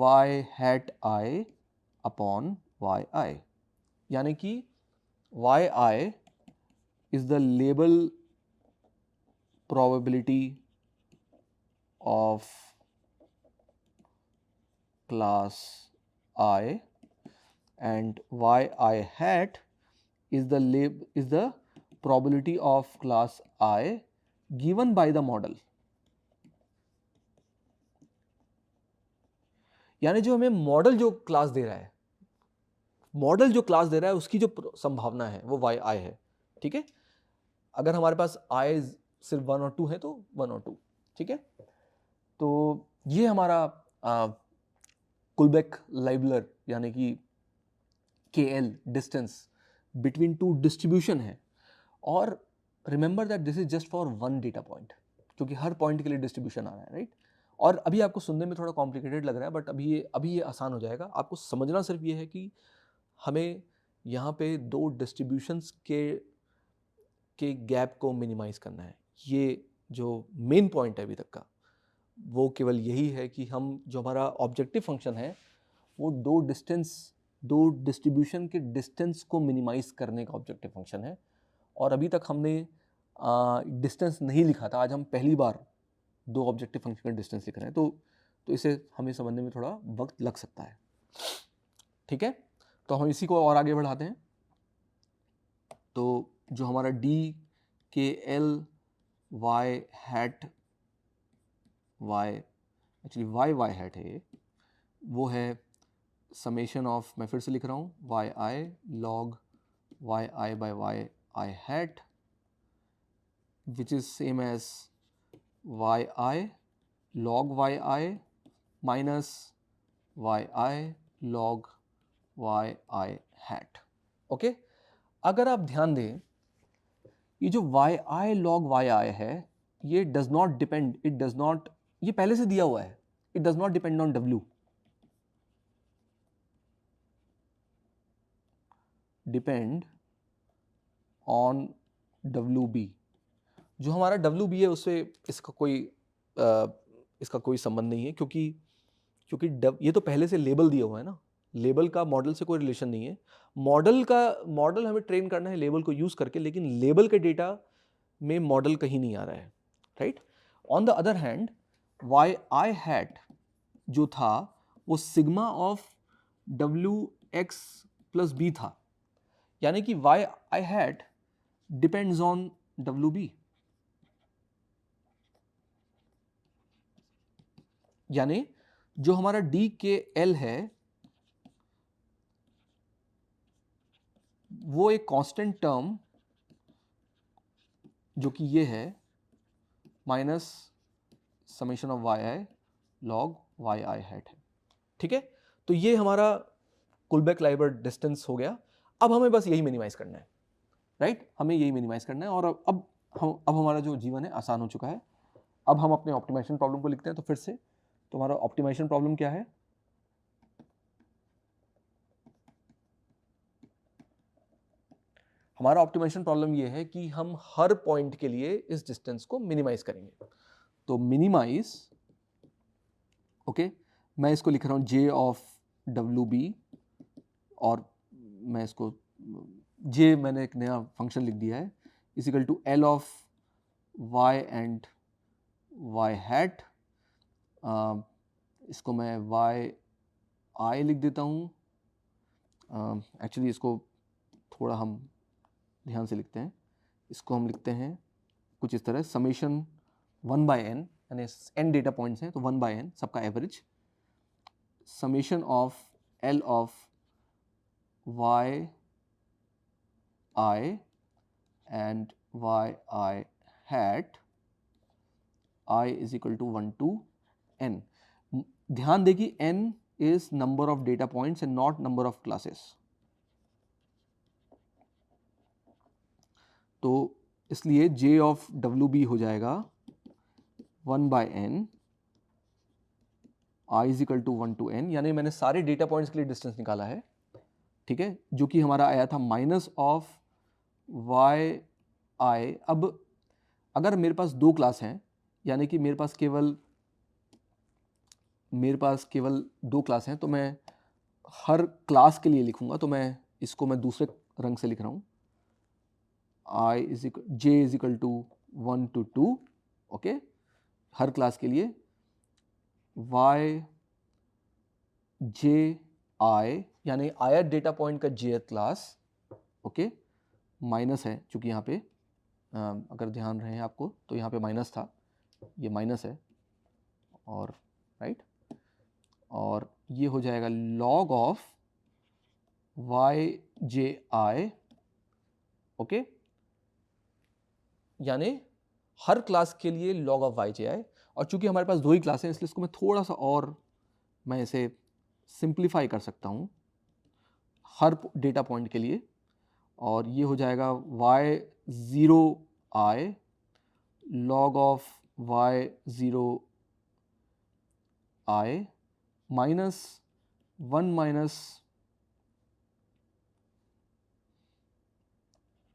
Speaker 1: y hat i upon yi, यानी कि yi is the label probability of class I, and yi hat is the probability of class I given by the model। यानी जो हमें model जो class दे रहा है, उसकी जो संभावना है वो yi है, ठीक है। अगर हमारे पास i सिर्फ 1 और 2 है तो 1 और 2, ठीक है। तो ये हमारा कुलबेक लाइवलर यानी कि KL distance between two distribution है, और remember that this is just for one data point, क्योंकि हर पॉइंट के लिए डिस्ट्रीब्यूशन आ रहा है, राइट। और अभी आपको सुनने में थोड़ा कॉम्प्लिकेटेड लग रहा है, बट अभी ये आसान हो जाएगा। आपको समझना सिर्फ ये है कि हमें यहाँ पे दो डिस्ट्रीब्यूशंस के गैप को मिनिमाइज करना है। ये जो मेन पॉइंट है अभी तक का वो केवल यही है कि हम जो हमारा ऑब्जेक्टिव फंक्शन है वो दो डिस्ट्रीब्यूशन के डिस्टेंस को मिनिमाइज करने का ऑब्जेक्टिव फंक्शन है, और अभी तक हमने डिस्टेंस नहीं लिखा था। आज हम पहली बार दो ऑब्जेक्टिव फंक्शन का डिस्टेंस लिख रहे हैं, तो इसे हमें समझने में थोड़ा वक्त लग सकता है, ठीक है। तो हम इसी को और आगे बढ़ाते हैं। तो जो हमारा DKL y hat y, actually y hat है, वो है समेशन ऑफ, मैं फिर से लिख रहा हूँ, yi log yi by yi hat, which is same as yi log yi minus Y i log y I hat. Okay, अगर आप ध्यान दें, ये जो y i log y i है, ये does not depend, it does not, ये पहले से दिया हुआ है, it does not depend on डब्ल्यू, डिपेंड ऑन डब्ल्यू बी। जो हमारा डब्ल्यू बी है उससे इसका कोई संबंध नहीं है, क्योंकि ये तो पहले से लेबल दिया हुआ है ना, लेबल का मॉडल से कोई रिलेशन नहीं है। मॉडल हमें ट्रेन करना है लेबल को यूज करके, लेकिन लेबल के डेटा में मॉडल कहीं नहीं आ रहा है, right. On the other hand, y I hat जो था वो सिग्मा ऑफ डब्ल्यू एक्स प्लस बी था, यानी कि y I hat depends on डब्ल्यू बी, यानी जो हमारा डी के एल है वो एक कांस्टेंट टर्म जो कि ये है minus summation of y i log y I hat है, ठीक है। तो ये हमारा कुलबेक लाइबर्ट डिस्टेंस हो गया। अब हमें बस यही मिनिमाइज करना है, राइट, हमें यही मिनिमाइज करना है। और अब हमारा जो जीवन है आसान हो चुका है। अब हम अपने ऑप्टिमाइजेशन प्रॉब्लम को लिखते हैं। तो फिर से तुम्हारा ऑप्टिमाइजेशन प्रॉब्लम क्या है? हमारा ऑप्टिमाइजेशन प्रॉब्लम ये है कि हम हर पॉइंट के लिए इस डिस्टेंस को मिनिमाइज करेंगे। तो मिनिमाइज, ओके, मैं इसको लिख रहा हूं जे ऑफ डब्ल्यू बी, और मैं इसको जे मैंने एक नया फंक्शन लिख दिया है, is equal to l of y and y hat. इसको मैं वाई आई लिख देता हूँ। एक्चुअली इसको थोड़ा हम ध्यान से लिखते हैं। इसको हम लिखते हैं कुछ इस तरह, समेशन 1/n, यानी n डेटा पॉइंट्स हैं तो 1/n सबका average, summation of l of y i and y i hat I is equal to 1 to n। ध्यान दें कि n is number of data points and not number of classes। तो इसलिए j of wb हो जाएगा 1/n, I is equal to 1 to n, यानी मैंने सारे डेटा पॉइंट्स के लिए डिस्टेंस निकाला है, ठीक है, जो कि हमारा आया था माइनस ऑफ वाई आई। अब अगर मेरे पास दो क्लास हैं, यानी कि मेरे पास केवल दो क्लास हैं, तो मैं हर क्लास के लिए लिखूंगा। तो मैं इसको दूसरे रंग से लिख रहा हूँ, J is equal to 1 to 2, okay, हर क्लास के लिए वाई जे आई, यानी आया डेटा पॉइंट का जे क्लास, ओके, माइनस है चूंकि यहाँ पे अगर ध्यान रहे आपको तो यहाँ पे माइनस था, ये माइनस है, और राइट, और ये हो जाएगा log of y j i, okay, यानी हर क्लास के लिए log of y j i. और चूंकि हमारे पास दो ही क्लास हैं, इसलिए इसको मैं थोड़ा सा और मैं इसे सिंप्लीफाई कर सकता हूँ हर डेटा पॉइंट के लिए, और ये हो जाएगा y0 i log of y0 i minus 1 minus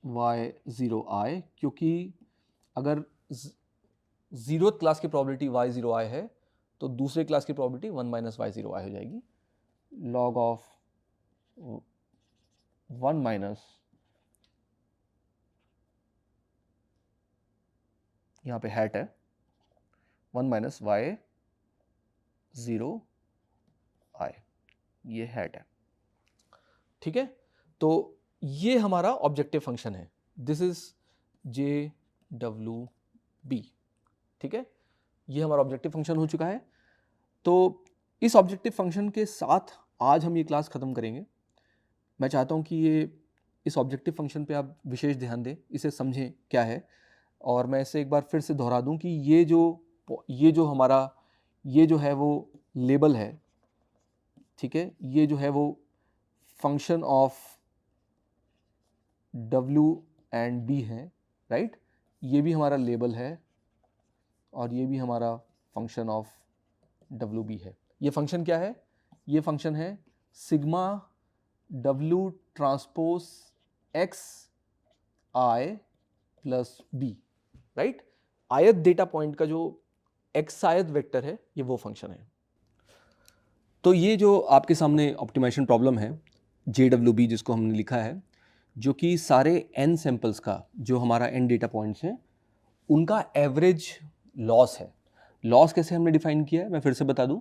Speaker 1: y0 i, क्योंकि अगर जीरोथ क्लास की प्रोबेबिलिटी y0 i है तो दूसरे क्लास की प्रोबेबिलिटी 1 माइनस y0 i हो जाएगी, लॉग ऑफ 1 माइनस, यहाँ पे हैट है, 1 माइनस y0 i, ये हैट है, ठीक है। तो ये हमारा ऑब्जेक्टिव फंक्शन है, दिस इज जे डब्ल्यू बी, ठीक है, ये हमारा ऑब्जेक्टिव फंक्शन हो चुका है। तो इस ऑब्जेक्टिव फंक्शन के साथ आज हम ये क्लास ख़त्म करेंगे। मैं चाहता हूँ कि इस ऑब्जेक्टिव फंक्शन पे आप विशेष ध्यान दें, इसे समझें क्या है, और मैं इसे एक बार फिर से दोहरा दूं कि ये जो है वो लेबल है, ठीक है, ये जो है वो function of W and B है, राइट, ये भी हमारा लेबल है और ये भी हमारा फंक्शन ऑफ WB है। ये फंक्शन क्या है? ये फंक्शन है sigma W transpose X I plus B, right. आयत डेटा पॉइंट का जो x आयत वेक्टर है ये वो फंक्शन है। तो ये जो आपके सामने ऑप्टिमाइजेशन प्रॉब्लम है JWB जिसको हमने लिखा है, जो कि सारे n सैंपल्स का जो हमारा n डेटा पॉइंट्स हैं उनका एवरेज लॉस है। लॉस कैसे हमने डिफाइन किया है मैं फिर से बता दूं।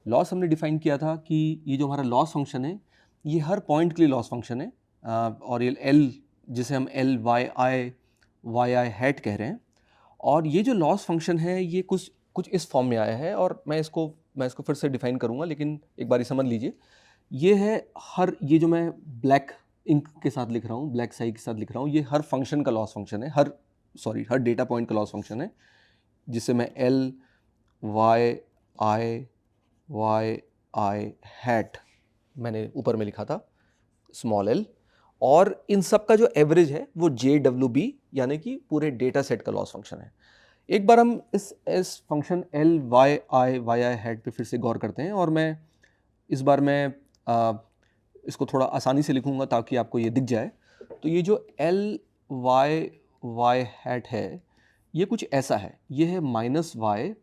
Speaker 1: लॉस हमने डिफाइन किया था कि ये जो हमारा लॉस फंक्शन है ये हर पॉइंट के लिए लॉस फंक्शन है, और ये L जिसे हम LYI हैट कह रहे हैं, और ये जो लॉस फंक्शन है ये कुछ इस फॉर्म में आया है, और मैं इसको फिर से डिफाइन करूंगा, लेकिन एक बार समझ लीजिए। ये है ये जो मैं ब्लैक इंक के साथ लिख रहा हूँ, ब्लैक साई के साथ लिख रहा हूँ, ये हर फंक्शन का लॉस फंक्शन है, हर डेटा पॉइंट का लॉस फंक्शन है, जिसे मैं LYI हैट मैंने ऊपर में लिखा था स्मॉल l, और इन सब का जो एवरेज है वो JWB यानी कि पूरे डेटा सेट का लॉस फंक्शन है। एक बार हम इस फंक्शन LYI हैट पे फिर से गौर करते हैं, और इस बार मैं इसको थोड़ा आसानी से लिखूंगा ताकि आपको ये दिख जाए। तो ये जो LYI हैट है ये कुछ ऐसा है, ये है -y,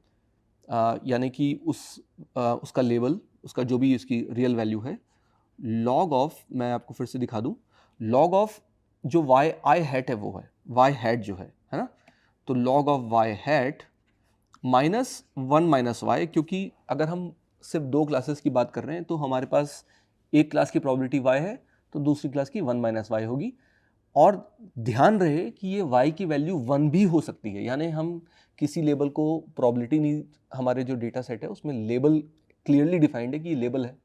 Speaker 1: यानी कि उसका लेवल, उसका जो भी इसकी रियल वैल्यू है, लॉग ऑफ, मैं आपको फिर से दिखा दूं, लॉग ऑफ जो YI हैट है वो है y हैट जो है ना, तो log of y hat -1 - y, क्योंकि अगर हम सिर्फ 2 क्लासेस की बात कर रहे हैं तो हमारे पास एक क्लास की प्रोबेबिलिटी y है तो दूसरी क्लास की 1 - y होगी। और ध्यान रहे कि ये y की वैल्यू 1 भी हो सकती है, यानी हम किसी लेबल को प्रोबेबिलिटी नहीं, हमारे जो डेटा सेट है उसमें लेबल क्लियरली डिफाइंड है कि ये लेबल है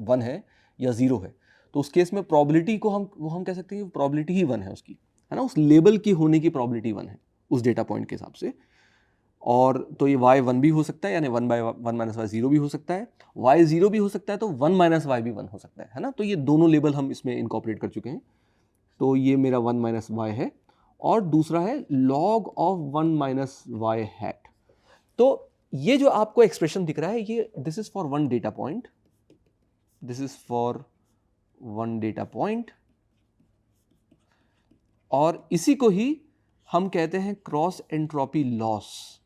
Speaker 1: 1 है या 0 है, तो उस केस में प्रोबेबिलिटी को हम कह सकते हैं प्रोबेबिलिटी ही 1 है उसकी, है ना, उस लेबल की होने की प्रोबेबिलिटी 1 है उस डेटा पॉइंट के हिसाब से। और तो ये y 1 भी हो सकता है, यानी 1/1 - y 0 भी हो सकता है, y 0 भी हो सकता है तो 1 - y भी 1 हो सकता है ना। तो ये दोनों लेबल हम इसमें इनकॉर्पोरेट कर चुके हैं। तो ये मेरा 1 - y है, और दूसरा है log ऑफ 1 - y हैट। तो ये जो आपको एक्सप्रेशन दिख रहा है ये this is for one data point, this is for one data point, और इसी को ही हम कहते हैं क्रॉस एंट्रोपी लॉस,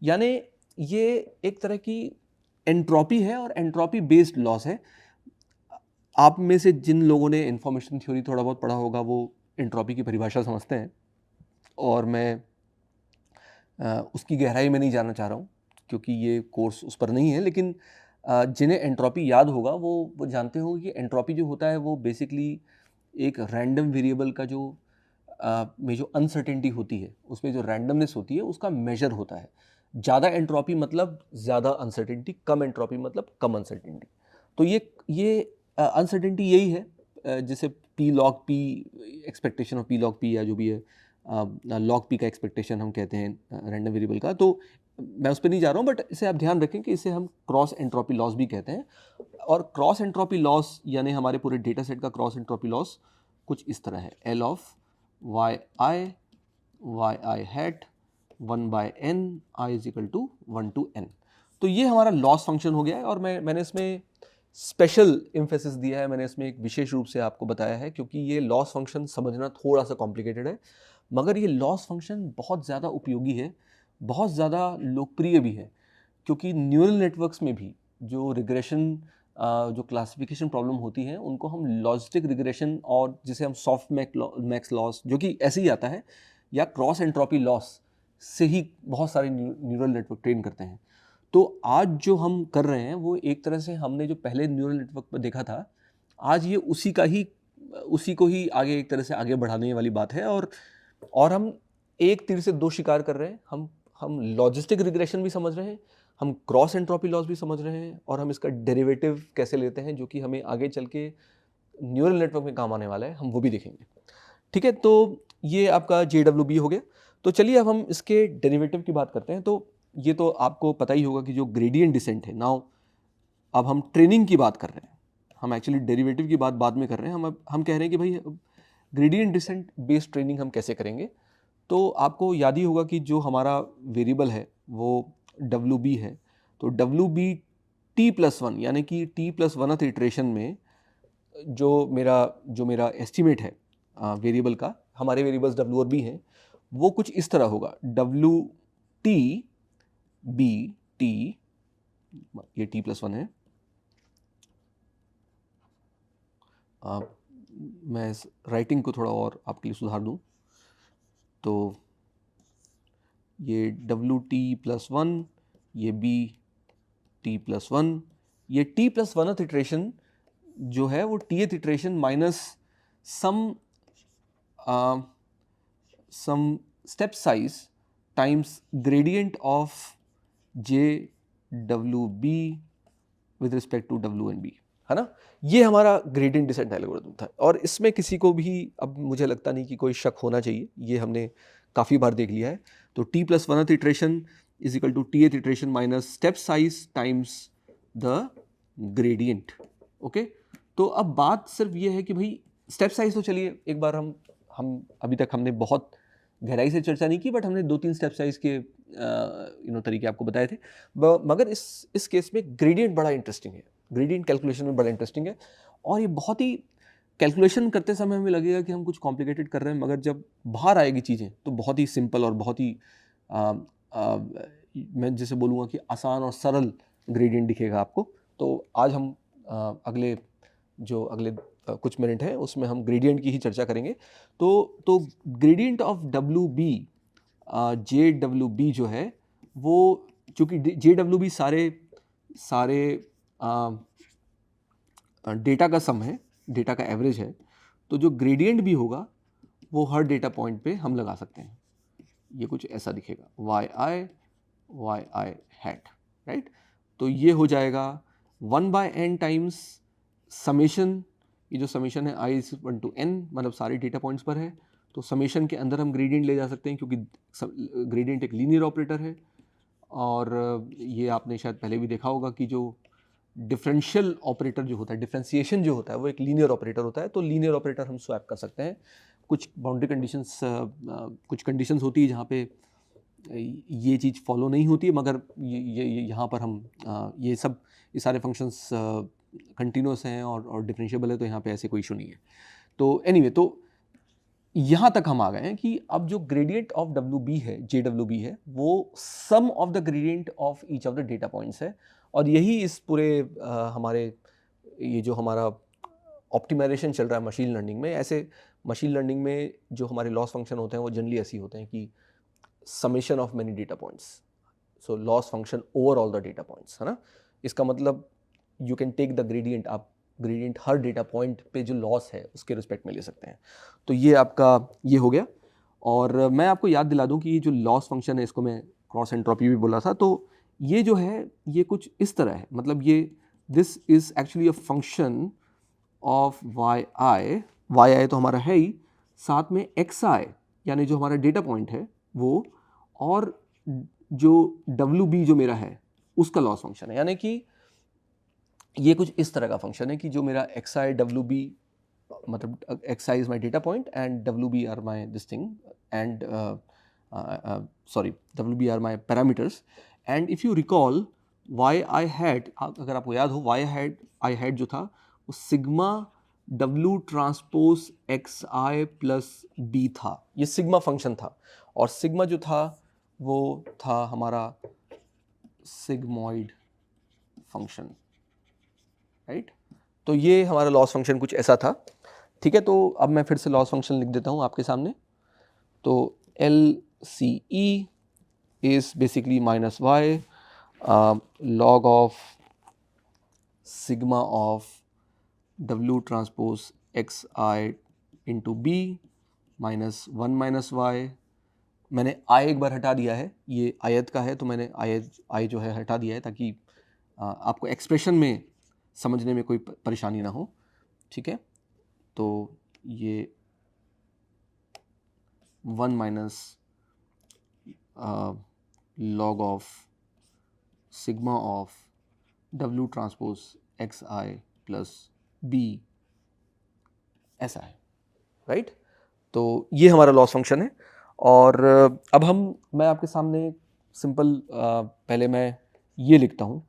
Speaker 1: यानी ये एक तरह की एंट्रोपी है और एंट्रोपी बेस्ड लॉस है। आप में से जिन लोगों ने इंफॉर्मेशन थ्योरी थोड़ा बहुत पढ़ा होगा वो एंट्रोपी की परिभाषा समझते हैं, और मैं उसकी गहराई में नहीं जाना चाह रहा हूँ क्योंकि ये कोर्स उस पर नहीं है, लेकिन जिन्हें एंट्रोपी याद होगा वो जानते होंगे कि एंट्रोपी जो होता है वो बेसिकली एक रैंडम वेरिएबल का में जो अनसर्टेनिटी होती है, उसमें जो रैंडमनेस होती है उसका मेजर होता है। ज़्यादा एंट्रोपी मतलब ज़्यादा अनसर्टेनिटी, कम एंट्रोपी मतलब कम अनसर्टेनिटी। तो ये अनसर्टेनिटी यही है जिसे P log P, expectation of P log P या जो भी है log P का एक्सपेक्टेशन हम कहते हैं रैंडम वेरिएबल का। तो मैं उस पर नहीं जा रहा हूँ, बट इसे आप ध्यान रखें कि इसे हम क्रॉस एंट्रोपी लॉस भी कहते हैं। और क्रॉस एंट्रोपी लॉस यानी हमारे पूरे डेटा सेट का क्रॉस एंट्रोपी लॉस कुछ इस तरह है, L of YI hat 1/n I is equal to 1 to n। तो ये हमारा लॉस फंक्शन हो गया है, और मैंने इसमें स्पेशल एम्फेसिस दिया है, मैंने इसमें एक विशेष रूप से आपको बताया है क्योंकि ये लॉस फंक्शन समझना थोड़ा सा कॉम्प्लिकेटेड है, मगर ये लॉस फंक्शन बहुत ज़्यादा उपयोगी है, बहुत ज़्यादा लोकप्रिय भी है, क्योंकि न्यूरल नेटवर्क्स में भी जो रिग्रेशन जो क्लासिफिकेशन प्रॉब्लम होती है उनको हम लॉजिस्टिक रिग्रेशन, और जिसे हम सॉफ्ट मैक्स लॉस जो कि ऐसे ही आता है, या क्रॉस एंट्रोपी लॉस से ही बहुत सारे न्यूरल नेटवर्क ट्रेन करते हैं। तो आज जो हम कर रहे हैं वो एक तरह से हमने जो पहले न्यूरल नेटवर्क पर देखा था, आज ये उसी को ही आगे एक तरह से आगे बढ़ाने वाली बात है, और हम एक तीर से दो शिकार कर रहे हैं। हम लॉजिस्टिक रिग्रेशन भी समझ रहे हैं, हम क्रॉस एंट्रोपी लॉस भी समझ रहे हैं, और हम इसका डेरिवेटिव कैसे लेते हैं जो कि हमें आगे चल के न्यूरल नेटवर्क में काम आने वाला है, हम वो भी देखेंगे। ठीक है, तो ये आपका JWB हो गया। तो चलिए अब हम इसके डेरिवेटिव की बात करते हैं। तो ये तो आपको पता ही होगा कि जो ग्रेडियंट डिसेंट है, नाउ अब हम ट्रेनिंग की बात कर रहे हैं, हम एक्चुअली डेरिवेटिव की बात बाद में कर रहे हैं, हम कह रहे हैं कि भाई ग्रेडियंट डिसेंट बेस्ड ट्रेनिंग हम कैसे करेंगे। तो आपको याद ही होगा कि जो हमारा वेरिएबल है वो डब्ल्यू बी है, तो डब्ल्यू बी t+1 यानी कि t+1th इटरेशन में जो मेरा एस्टिमेट है वेरिएबल का, हमारे वेरिएबल्स डब्ल्यू और बी हैं, वो कुछ इस तरह होगा, डब्ल्यू टी बी टी, ये t+1 है, मैं इस राइटिंग को थोड़ा और आपके लिए सुधार दूं, तो ये WT+1, ये BT+1, ये t+1th इटरेशन जो है वो tth iteration minus sum step size times gradient of JWB with respect to W and B, है ना। ये हमारा ग्रेडियंट डिसेंट एल्गोरिथम था, और इसमें किसी को भी अब मुझे लगता नहीं कि कोई शक होना चाहिए, ये हमने काफ़ी बार देख लिया है। तो t+1th iteration is equal to tth iteration minus step size times the gradient. Okay, तो अब बात सिर्फ ये है कि भाई स्टेप साइज तो चलिए एक बार हम अभी तक हमने बहुत गहराई से चर्चा नहीं की, बट हमने 2-3 स्टेप साइज के तरीके आपको बताए थे। मगर इस केस में ग्रेडियंट बड़ा इंटरेस्टिंग है, ग्रेडियंट कैलकुलेशन में बड़ा इंटरेस्टिंग है, और ये बहुत ही कैलकुलेशन करते समय हमें लगेगा कि हम कुछ कॉम्प्लिकेटेड कर रहे हैं, मगर जब बाहर आएगी चीज़ें तो बहुत ही सिंपल और बहुत ही मैं जैसे बोलूँगा कि आसान और सरल ग्रेडियंट दिखेगा आपको। तो आज हम अगले कुछ मिनट हैं उसमें हम ग्रेडियंट की ही चर्चा करेंगे। तो ग्रेडियंट ऑफ डब्ल्यू बी, JWB जो है वो, चूँकि JWB सारे डेटा का सम है, डेटा का एवरेज है, तो जो ग्रेडियंट भी होगा वो हर डेटा पॉइंट पे हम लगा सकते हैं। ये कुछ ऐसा दिखेगा yi hat, राइट। तो ये हो जाएगा 1/n टाइम्स समेशन, ये जो समेशन है i is equal to n, मतलब सारे डेटा पॉइंट्स पर है, तो समेशन के अंदर हम ग्रेडियंट ले जा सकते हैं क्योंकि ग्रेडियंट एक लीनियर ऑपरेटर है। और ये आपने शायद पहले भी देखा होगा कि जो डिफरेंशियल ऑपरेटर जो होता है, डिफरेंशिएशन जो होता है, वो एक लीनियर ऑपरेटर होता है। तो लीनियर ऑपरेटर हम स्वैप कर सकते हैं। कुछ बाउंड्री कंडीशंस, कुछ कंडीशंस होती है जहाँ पे ये चीज़ फॉलो नहीं होती है, मगर ये यहाँ पर हम ये सारे फंक्शंस कंटिन्यूस हैं और डिफरेंशिएबल है, तो यहाँ पे ऐसे कोई इशू नहीं है। तो एनीवे, तो यहाँ तक हम आ गए हैं कि अब जो ग्रेडियंट ऑफ WB है, JWB है, वो sum of the gradient of each of the data points है। और यही इस पूरे हमारे ये जो हमारा ऑप्टिमाइजेशन चल रहा है मशीन लर्निंग में, ऐसे मशीन लर्निंग में जो हमारे लॉस फंक्शन होते हैं वो जनरली ऐसे होते हैं कि summation of many data points, so loss function over all the data points, है ना। इसका मतलब you can take the gradient, आप ग्रेडियंट हर डेटा पॉइंट पे जो लॉस है उसके रिस्पेक्ट में ले सकते हैं। तो ये आपका ये हो गया। और मैं आपको याद दिला दूं कि ये जो लॉस फंक्शन है, इसको मैं क्रॉस एंट्रोपी भी बोला था, तो ये जो है ये कुछ इस तरह है, मतलब ये this is actually a function of yi तो हमारा है ही, साथ में xi यानी जो हमारा डेटा पॉइंट है वो, और जो WB जो मेरा है उसका लॉस फंक्शन है। यानी कि ये कुछ इस तरह का फंक्शन है कि जो मेरा xi WB, मतलब xi is my data point and WB are my this thing and WB are my parameters. And if you recall yi hat, अगर आपको याद हो, yi हैड जो था वो sigma W transpose xi plus b था, ये सिग्मा फंक्शन था। और सिग्मा जो था वो था हमारा सिग्मॉइड फंक्शन, राइट। तो ये हमारा लॉस फंक्शन कुछ ऐसा था, ठीक है। तो अब मैं फिर से लॉस फंक्शन लिख देता हूँ आपके सामने। तो LCE is basically minus y log of sigma of W transpose xi into b minus 1 minus y। मैंने i एक बार हटा दिया है, ये आयत का है तो मैंने i जो है हटा दिया है ताकि आपको एक्सप्रेशन में समझने में कोई परेशानी ना हो, ठीक है। तो ये 1 minus log of sigma of W transpose xi plus b ऐसा है, राइट? तो ये हमारा लॉस फंक्शन है। और अब मैं आपके सामने सिंपल पहले मैं ये लिखता हूँ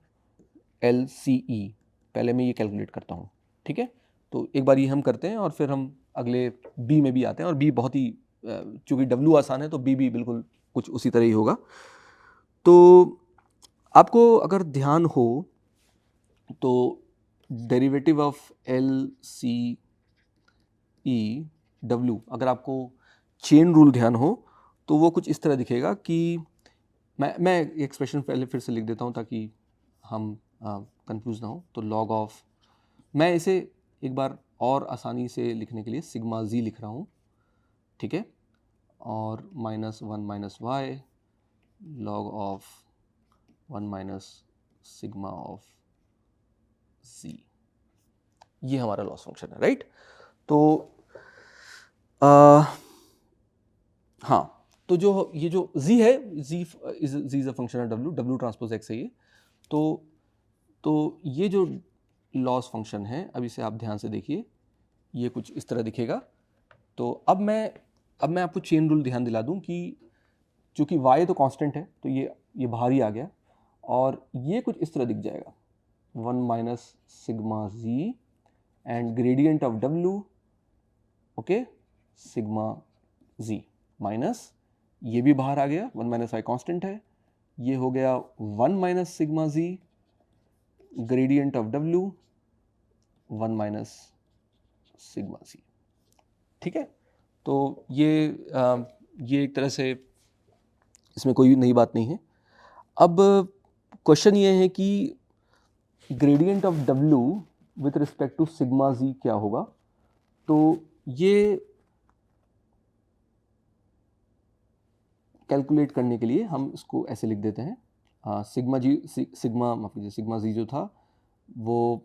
Speaker 1: LCE, पहले मैं ये कैलकुलेट करता हूँ, ठीक है? तो एक बार ये हम करते हैं और फिर हम अगले B में भी आते हैं। और B बहुत ही चूँकि W आसान है तो B भी बिल्कुल कुछ उसी तरह ही होगा। तो आपको अगर ध्यान हो तो डेरिवेटिव ऑफ LCE W, अगर आपको चेन रूल ध्यान हो तो वो कुछ इस तरह दिखेगा कि मैं एक्सप्रेशन पहले फिर से लिख देता हूँ ताकि हम कंफ्यूज ना हो। तो लॉग ऑफ, मैं इसे एक बार और आसानी से लिखने के लिए सिग्मा जी लिख रहा हूँ, ठीक है? और minus one minus Y log of one minus sigma of G, ये हमारा लॉस फंक्शन है, राइट? तो हाँ, तो जो ये जो z है, z is a function of w transpose x है ये। तो ये जो लॉस फंक्शन है, अब इसे आप ध्यान से देखिए, ये कुछ इस तरह दिखेगा। तो अब मैं आपको चेन रूल ध्यान दिला दूं कि चूंकि y तो कांस्टेंट है तो ये बाहर ही आ गया और ये कुछ इस तरह दिख जाएगा, one minus sigma z and gradient of w, okay, sigma z minus ये भी बाहर आ गया, वन माइनस वाई कॉन्स्टेंट है, ये हो गया one minus sigma G gradient of w one minus sigma G, ठीक है? तो ये एक तरह से इसमें कोई नई बात नहीं है। अब क्वेश्चन ये है कि gradient of w with respect to sigma G क्या होगा? तो ये कैलकुलेट करने के लिए हम इसको ऐसे लिख देते हैं, सिग्मा माफ कीजिए, सिग्मा जी जो था वो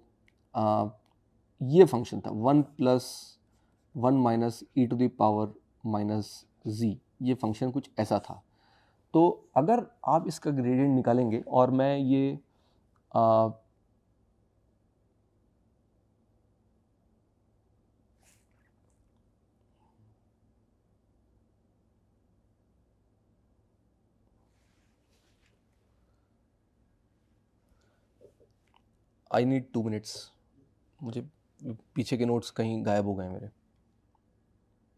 Speaker 1: ये फंक्शन था one plus one minus E to the power minus G, ये फंक्शन कुछ ऐसा था। तो अगर आप इसका ग्रेडियंट निकालेंगे और मैं ये आई नीड 2 मिनट्स, मुझे पीछे के नोट्स कहीं गायब हो गए मेरे,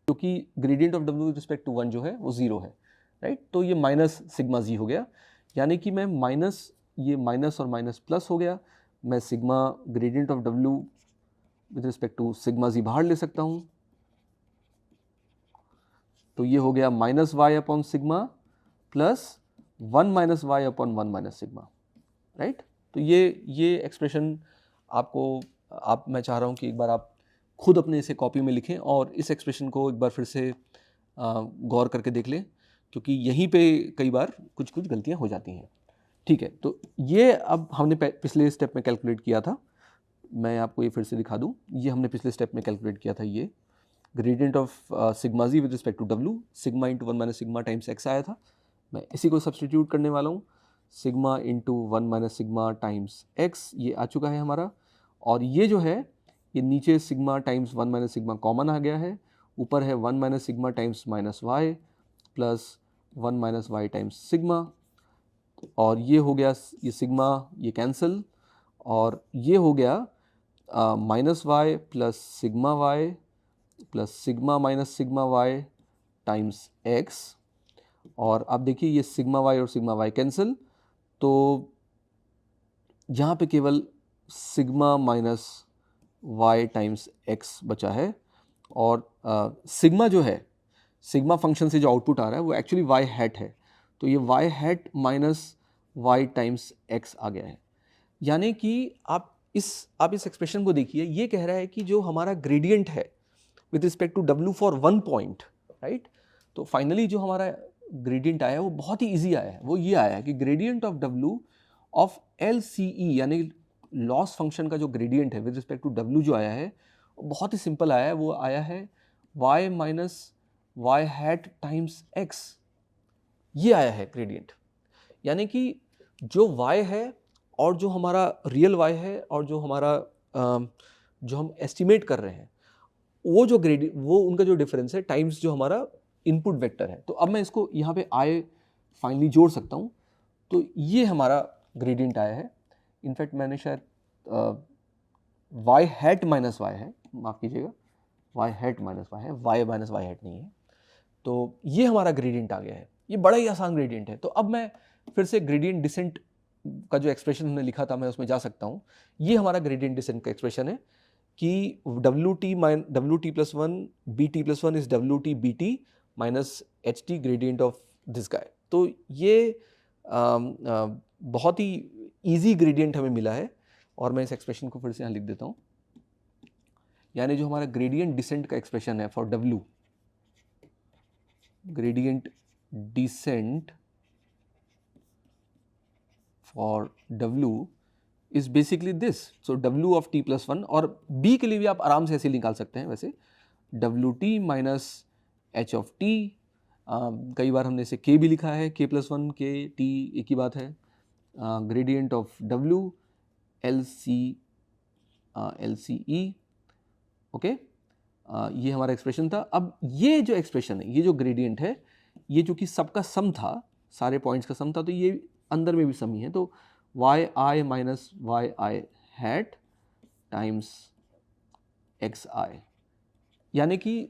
Speaker 1: क्योंकि gradient of w with respect to 1 जो है वो 0 है, राइट? तो ये माइनस सिग्मा जी हो गया, यानी कि मैं ये माइनस और माइनस प्लस हो गया, मैं sigma gradient of w with respect to sigma G बाहर ले सकता हूँ, तो ये हो गया minus Y upon sigma plus one minus Y upon one minus sigma, right? तो ये एक्सप्रेशन मैं चाह रहा हूँ कि एक बार आप खुद अपने इसे कॉपी में लिखें और इस एक्सप्रेशन को एक बार फिर से गौर करके देख लें, क्योंकि यहीं पे कई बार कुछ गलतियाँ हो जाती हैं, ठीक है? तो ये अब हमने पिछले स्टेप में कैलकुलेट किया था, मैं आपको ये फिर से दिखा दूँ, ये हमने पिछले स्टेप में कैलकुलेट किया था, ये gradient of sigma g with respect to w, sigma into one minus sigma times x आया था, मैं इसी को सब्सटीट्यूट करने वाला हूँ, sigma into one minus sigma times x ये आ चुका है हमारा, और ये जो है ये नीचे sigma times one minus sigma common आ गया है, ऊपर है one minus sigma times minus Y plus one minus Y times sigma, और ये हो गया ये सिग्मा ये कैंसिल, और ये हो गया minus Y plus sigma y plus sigma minus sigma y times x, और आप देखिए ये सिग्मा वाई और सिग्मा वाई कैंसिल, तो यहाँ पे केवल sigma minus Y times x बचा है, और सिग्मा जो है, सिग्मा फंक्शन से जो आउटपुट आ रहा है वो एक्चुअली वाई हैट है, तो ये Y hat minus Y times X आ गया है, यानी कि आप इस एक्सप्रेशन को देखिए, ये कह रहा है कि जो हमारा ग्रेडियंट है with respect to w for one point, right? तो फाइनली जो हमारा ग्रेडियंट आया है वो बहुत ही इजी आया है, वो ये आया है कि gradient of w of LCE यानी लॉस फंक्शन का जो ग्रेडियंट है विद रिस्पेक्ट टू w जो आया है वो बहुत ही सिंपल आया है, वो आया है y minus y hat times x, ये आया है ग्रेडियंट। यानी कि जो y है और जो हमारा रियल y है और जो हमारा जो हम एस्टिमेट कर रहे हैं वो जो वो उनका जो डिफरेंस है टाइम्स जो हमारा इनपुट वेक्टर है। तो अब मैं इसको यहाँ पे i फाइनली जोड़ सकता हूँ, तो ये हमारा ग्रेडियंट आया है। इनफैक्ट मैंने शायद y हैट माइनस y है, माफ़ कीजिएगा, y हैट माइनस y है, y माइनस y हैट नहीं है। तो ये हमारा ग्रेडियंट आ गया है। ये बड़ा ही आसान ग्रेडियंट है। तो अब मैं फिर से ग्रेडियंट डिसेंट का जो एक्सप्रेशन हमने लिखा था मैं उसमें जा सकता हूँ। ये हमारा ग्रेडियंट डिसेंट का एक्सप्रेशन है कि wt plus one b t plus one is wt bt minus ht gradient of this guy. तो ये बहुत ही ईजी ग्रेडियंट हमें मिला है और मैं इस एक्सप्रेशन को फिर से यहाँ लिख देता हूँ। यानी जो हमारा ग्रेडियंट डिसेंट का एक्सप्रेशन है for w, gradient descent for w is basically this. So w of t plus 1 और b के लिए भी आप आराम से ऐसे निकाल सकते हैं वैसे wt minus h of t, कई बार हमने इसे k भी लिखा है, k plus 1 k t एक ही बात है, gradient of w LCE, okay. ये हमारा एक्सप्रेशन था। अब ये जो एक्सप्रेशन है, ये जो ग्रेडियंट है, ये जो कि सबका सम था, सारे पॉइंट्स का सम था, तो ये अंदर में भी सम ही है। तो Y I minus Y I hat times x आई, यानी कि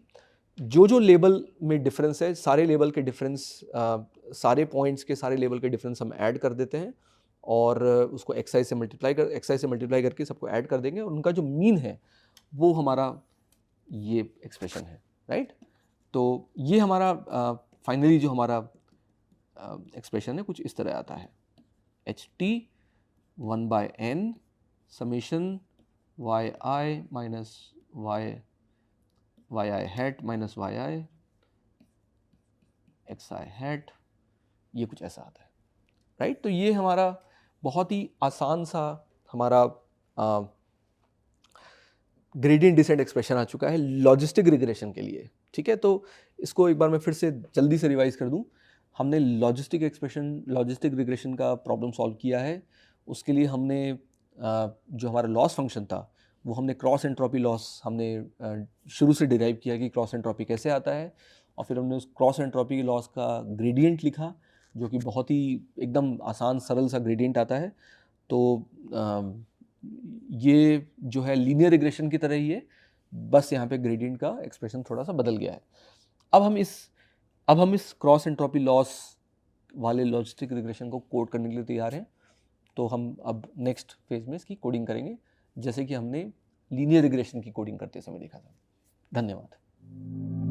Speaker 1: जो जो लेबल में डिफरेंस है, सारे लेबल के डिफरेंस, सारे पॉइंट्स के सारे लेबल के डिफरेंस हम ऐड कर देते हैं और उसको एक्स से मल्टीप्लाई करके सबको ऐड कर देंगे और उनका जो मीन है वो हमारा ये एक्सप्रेशन है, राइट। तो ये हमारा फाइनली जो हमारा एक्सप्रेशन है कुछ इस तरह आता है, H T 1/n summation Y I minus Y I hat minus Y I X I hat, ये कुछ ऐसा आता है, राइट। तो ये हमारा बहुत ही आसान सा हमारा ग्रेडियंट डिसेंट एक्सप्रेशन आ चुका है लॉजिस्टिक रिग्रेशन के लिए, ठीक है। तो इसको एक बार मैं फिर से जल्दी से रिवाइज कर दूं। हमने लॉजिस्टिक रिग्रेशन का प्रॉब्लम सॉल्व किया है। उसके लिए हमने जो हमारा लॉस फंक्शन था वो हमने क्रॉस एंट्रोपी लॉस हमने शुरू से डिराइव किया कि क्रॉस एंट्रोपी कैसे आता है, और फिर हमने उस क्रॉस एंट्रोपी लॉस का ग्रेडियंट लिखा जो कि बहुत ही एकदम आसान सरल सा ग्रेडियंट आता है। तो ये जो है लीनियर रिग्रेशन की तरह ही है, बस यहाँ पे ग्रेडियंट का एक्सप्रेशन थोड़ा सा बदल गया है। अब हम इस क्रॉस एंट्रोपी लॉस वाले लॉजिस्टिक रिग्रेशन को कोड करने के लिए तैयार हैं। तो हम अब नेक्स्ट फेज में इसकी कोडिंग करेंगे, जैसे कि हमने लीनियर रिग्रेशन की कोडिंग करते समय देखा था। धन्यवाद।